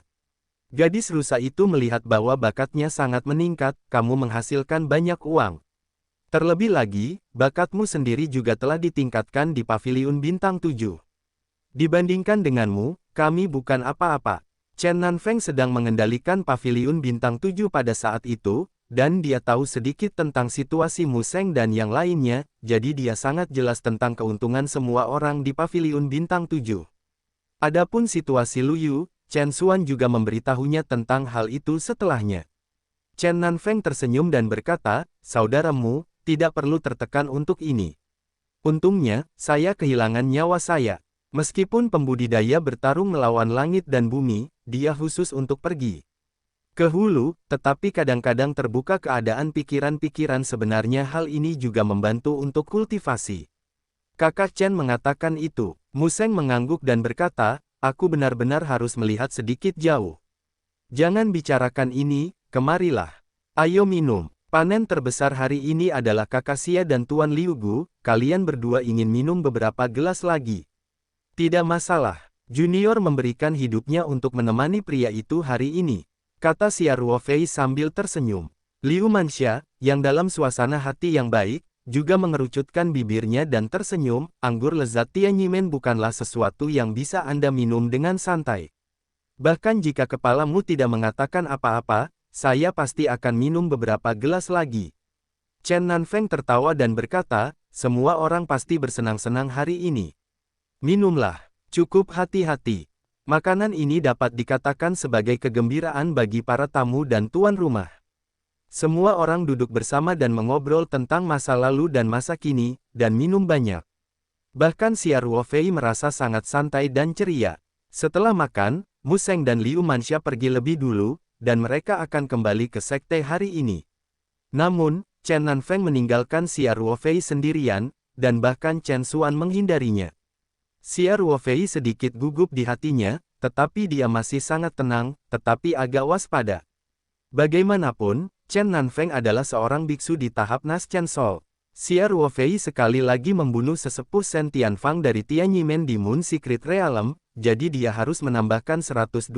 S1: Gadis rusa itu melihat bahwa bakatnya sangat meningkat, kamu menghasilkan banyak uang. Terlebih lagi, bakatmu sendiri juga telah ditingkatkan di paviliun bintang 7. Dibandingkan denganmu, kami bukan apa-apa. Chen Nanfeng sedang mengendalikan paviliun bintang 7 pada saat itu, dan dia tahu sedikit tentang situasi Mu Sheng dan yang lainnya, jadi dia sangat jelas tentang keuntungan semua orang di paviliun bintang 7. Adapun situasi Lu Yu, Chen Xuan juga memberitahunya tentang hal itu setelahnya. Chen Nanfeng tersenyum dan berkata, saudaramu, tidak perlu tertekan untuk ini. Untungnya, saya kehilangan nyawa saya. Meskipun pembudidaya bertarung melawan langit dan bumi, dia khusus untuk pergi ke hulu, tetapi kadang-kadang terbuka keadaan pikiran-pikiran sebenarnya hal ini juga membantu untuk kultivasi. Kakak Chen mengatakan itu. Mu Sheng mengangguk dan berkata, aku benar-benar harus melihat sedikit jauh. Jangan bicarakan ini, kemarilah. Ayo minum. Panen terbesar hari ini adalah Kakak Xia dan Tuan Liu Gu, kalian berdua ingin minum beberapa gelas lagi. Tidak masalah, Junior memberikan hidupnya untuk menemani pria itu hari ini, kata Xia Ruofei sambil tersenyum. Liu Manxia, yang dalam suasana hati yang baik, juga mengerucutkan bibirnya dan tersenyum, anggur lezat Tianyimen bukanlah sesuatu yang bisa Anda minum dengan santai. Bahkan jika kepalamu tidak mengatakan apa-apa, saya pasti akan minum beberapa gelas lagi. Chen Nanfeng tertawa dan berkata, semua orang pasti bersenang-senang hari ini. Minumlah, cukup hati-hati. Makanan ini dapat dikatakan sebagai kegembiraan bagi para tamu dan tuan rumah. Semua orang duduk bersama dan mengobrol tentang masa lalu dan masa kini, dan minum banyak. Bahkan Xia Ruofei merasa sangat santai dan ceria. Setelah makan, Mu Sheng dan Liu Manxia pergi lebih dulu, dan mereka akan kembali ke sekte hari ini. Namun, Chen Nanfeng meninggalkan Xia Ruofei sendirian, dan bahkan Chen Xuan menghindarinya. Xia Ruofei sedikit gugup di hatinya, tetapi dia masih sangat tenang, tetapi agak waspada. Bagaimanapun, Chen Nanfeng adalah seorang biksu di tahap Nas Chen Sol. Xia Ruofei sekali lagi membunuh sesepuh Shen Tianfang dari Tianyimen di Moon Secret Realm, jadi dia harus menambahkan 120.000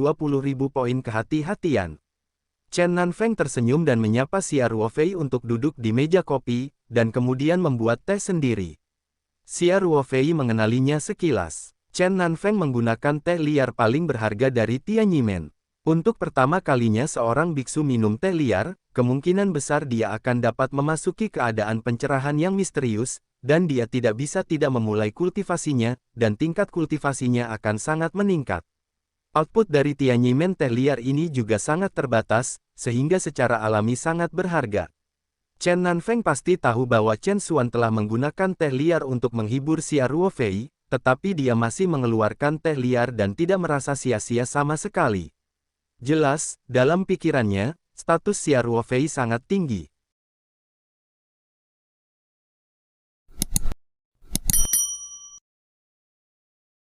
S1: poin kehati-hatian. Chen Nanfeng tersenyum dan menyapa Xia Ruofei untuk duduk di meja kopi, dan kemudian membuat teh sendiri. Xia Ruofei mengenalinya sekilas. Chen Nanfeng menggunakan teh liar paling berharga dari Tianyimen. Untuk pertama kalinya seorang biksu minum teh liar, kemungkinan besar dia akan dapat memasuki keadaan pencerahan yang misterius, dan dia tidak bisa tidak memulai kultivasinya, dan tingkat kultivasinya akan sangat meningkat. Output dari Tianyimen teh liar ini juga sangat terbatas, sehingga secara alami sangat berharga. Chen Nanfeng pasti tahu bahwa Chen Xuan telah menggunakan teh liar untuk menghibur Xia Ruofei, tetapi dia masih mengeluarkan teh liar dan tidak merasa sia-sia sama sekali. Jelas, dalam pikirannya, status Xia Ruofei sangat tinggi.